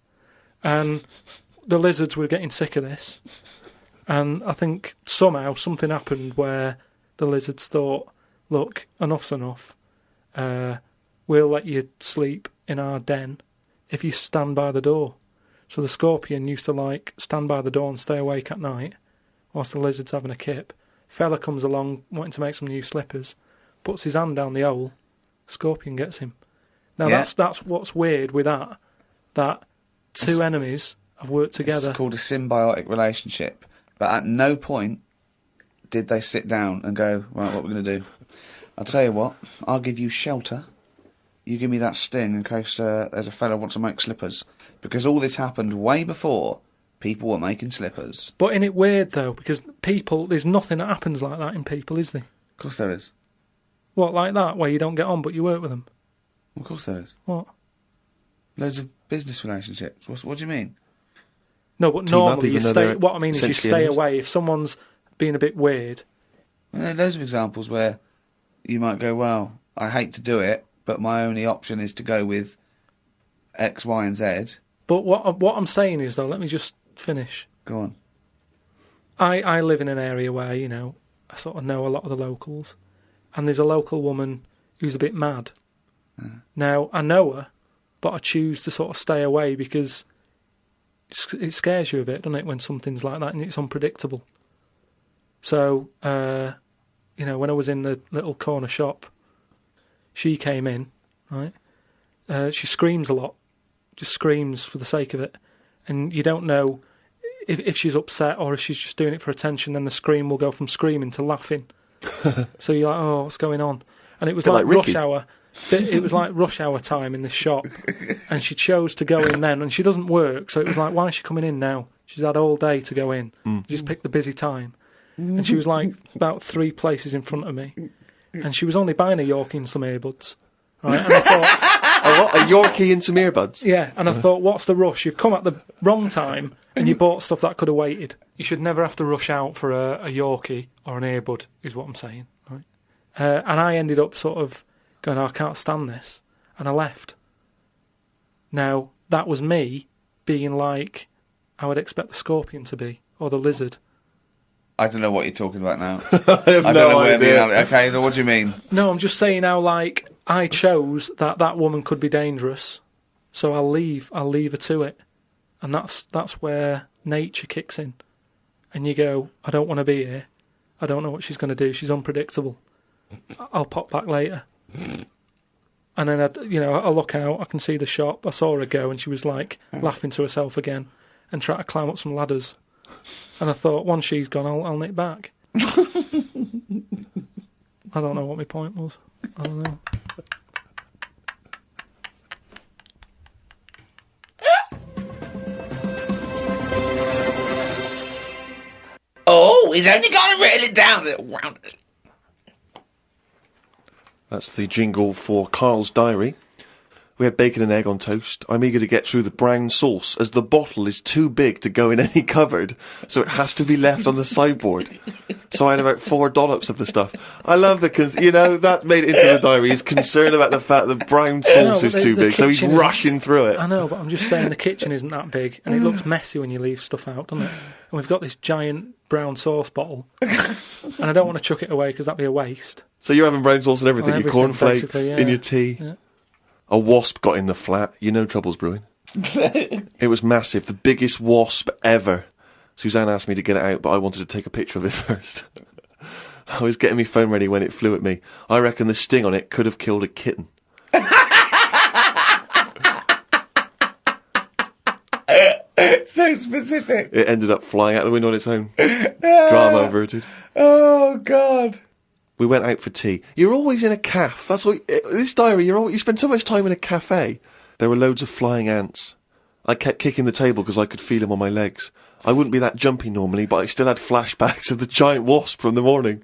And the lizards were getting sick of this. And I think somehow something happened where the lizards thought, look, enough's enough. We'll let you sleep in our den if you stand by the door. So the scorpion used to stand by the door and stay awake at night whilst the lizard's having a kip. Fella comes along wanting to make some new slippers, puts his hand down the hole, scorpion gets him. Now that's what's weird with that two enemies have worked together. It's called a symbiotic relationship. But at no point did they sit down and go, right, what we're going to do? I'll tell you what, I'll give you shelter. You give me that sting in case there's a fella who wants to make slippers. Because all this happened way before people were making slippers. But isn't it weird, though? Because people, there's nothing that happens like that in people, is there? Of course there is. What, like that, where you don't get on but you work with them? Of course there is. What? Loads of business relationships. What do you mean? No, but normally you stay... What I mean is you stay away. If someone's being a bit weird... Well, there are loads of examples where you might go, well, I hate to do it, but my only option is to go with X, Y and Z. But what I'm saying is, though, let me just finish. Go on. I live in an area where, I sort of know a lot of the locals, and there's a local woman who's a bit mad. Now, I know her, but I choose to sort of stay away because it scares you a bit, doesn't it, when something's like that and it's unpredictable. So, when I was in the little corner shop, she came in, right, She screams a lot, just screams for the sake of it, and you don't know if she's upset or if she's just doing it for attention. Then the scream will go from screaming to laughing. So you're like, oh, what's going on? And it was like rush hour. It was like rush hour time in this shop, and she chose to go in then, and she doesn't work, so it was like, why is she coming in now? She's had all day to go in. Just picked the busy time. And she was like about 3 places in front of me, and she was only buying a Yorkie and some earbuds. Right? And I thought, a Yorkie and some earbuds? Yeah, and I thought, what's the rush? You've come at the wrong time, and you bought stuff that could have waited. You should never have to rush out for a Yorkie or an earbud, is what I'm saying. Right? And I ended up sort of going, oh, I can't stand this, and I left. Now, that was me being like I would expect the scorpion to be, or the lizard. I don't know what you're talking about now. I have I don't no know where idea. Okay, what do you mean? No, I'm just saying how, like, I chose that woman could be dangerous, so I'll leave her to it. And that's where nature kicks in. And you go, I don't want to be here. I don't know what she's going to do. She's unpredictable. I'll pop back later. And then, I look out, I can see the shop. I saw her go, and she was, like, laughing to herself again and trying to climb up some ladders. And I thought, once she's gone, I'll nip back. I don't know what my point was. I don't know. Oh, he's only got to reel it down. That's the jingle for Karl's diary. We had bacon and egg on toast. I'm eager to get through the brown sauce, as the bottle is too big to go in any cupboard, so it has to be left on the sideboard. So I had about 4 dollops of the stuff. I love that made it into the diary. He's concerned about the fact that brown sauce is too big, so he's rushing through it. I know, but I'm just saying the kitchen isn't that big, and it looks messy when you leave stuff out, doesn't it? And we've got this giant brown sauce bottle, and I don't want to chuck it away because that'd be a waste. So you're having brown sauce and everything, your cornflakes, yeah. in your tea. Yeah. A wasp got in the flat. You know trouble's brewing. It was massive. The biggest wasp ever. Suzanne asked me to get it out, but I wanted to take a picture of it first. I was getting my phone ready when it flew at me. I reckon the sting on it could have killed a kitten. So specific. It ended up flying out the window on its own. Drama averted. Oh, God. We went out for tea. You're always in a cafe. That's what this diary. You spend so much time in a cafe. There were loads of flying ants. I kept kicking the table because I could feel them on my legs. I wouldn't be that jumpy normally, but I still had flashbacks of the giant wasp from the morning.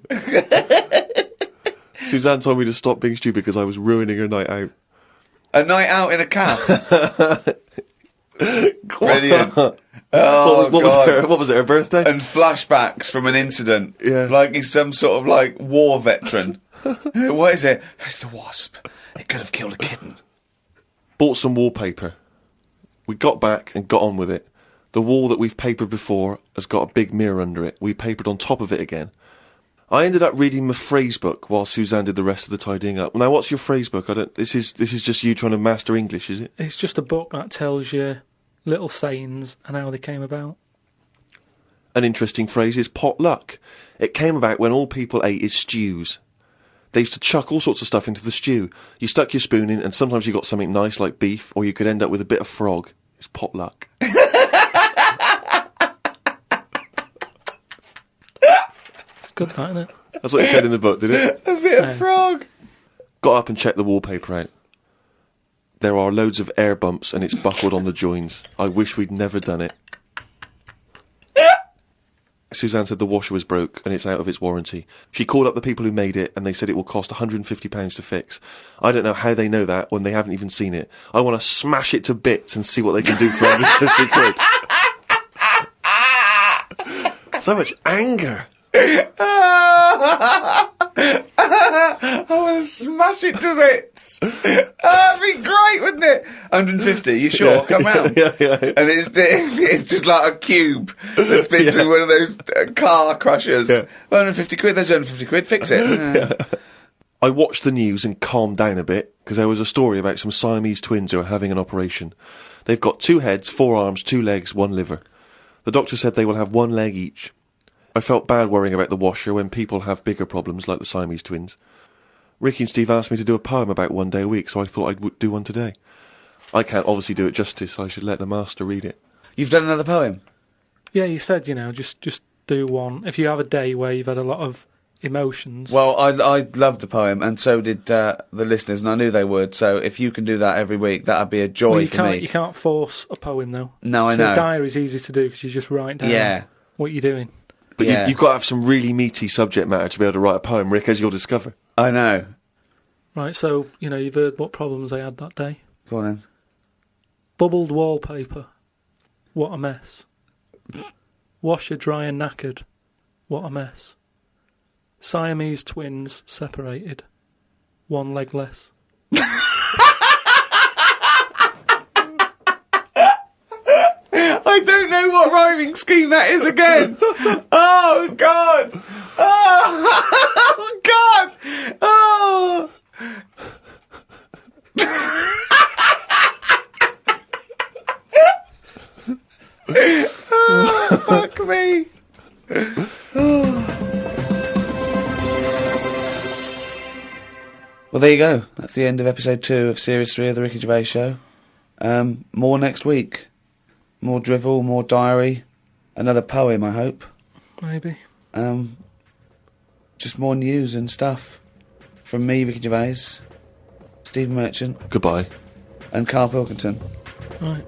Suzanne told me to stop being stupid because I was ruining her night out. A night out in a cafe. Brilliant. Oh, what was it, her birthday? And flashbacks from an incident. Yeah. Like he's some sort of, war veteran. What is it? It's the wasp. It could have killed a kitten. Bought some wallpaper. We got back and got on with it. The wall that we've papered before has got a big mirror under it. We papered on top of it again. I ended up reading my phrase book while Suzanne did the rest of the tidying up. Now, what's your phrase book? This is just you trying to master English, is it? It's just a book that tells you little sayings and how they came about. An interesting phrase is potluck. It came about when all people ate is stews. They used to chuck all sorts of stuff into the stew. You stuck your spoon in, and sometimes you got something nice like beef, or you could end up with a bit of frog. It's potluck. Good, that, isn't it? That's what it said in the book, did it? A bit of frog. Got up and checked the wallpaper out. There are loads of air bumps and it's buckled on the joins. I wish we'd never done it. Suzanne said the washer was broke and it's out of its warranty. She called up the people who made it and they said it will cost £150 to fix. I don't know how they know that when they haven't even seen it. I want to smash it to bits and see what they can do for 150 quid. So much anger. I want to smash it to bits. That'd be great, wouldn't it? 150, you sure? Yeah, Come round. Yeah. And it's just like a cube that's been through one of those car crushers. Yeah. 150 quid, there's 150 quid, fix it. I watched the news and calmed down a bit because there was a story about some Siamese twins who are having an operation. They've got 2 heads, 4 arms, 2 legs, 1 liver. The doctor said they will have 1 leg each. I felt bad worrying about the washer when people have bigger problems like the Siamese twins. Ricky and Steve asked me to do a poem about one day a week, so I thought I'd do one today. I can't obviously do it justice, so I should let the master read it. You've done another poem? Yeah, you said, just do one. If you have a day where you've had a lot of emotions. Well, I loved the poem, and so did the listeners, and I knew they would. So if you can do that every week, that'd be a joy for me. You can't force a poem, though. No, I know. So a diary's easy to do, because you just write down what you're doing. But you've got to have some really meaty subject matter to be able to write a poem, Rick, as you'll discover. I know. Right, so, you've heard what problems I had that day. Go on then. Bubbled wallpaper. What a mess. Washer dry and knackered. What a mess. Siamese twins separated. One leg less. I don't know what rhyming scheme that is again. Oh, God. Oh, God. Oh. Oh, fuck me. Well, there you go. That's the end of episode 2 of Series 3 of the Ricky Gervais Show. More next week. More drivel, more diary. Another poem, I hope. Maybe. Just more news and stuff. From me, Ricky Gervais, Steve Merchant. Goodbye. And Karl Pilkington. Right.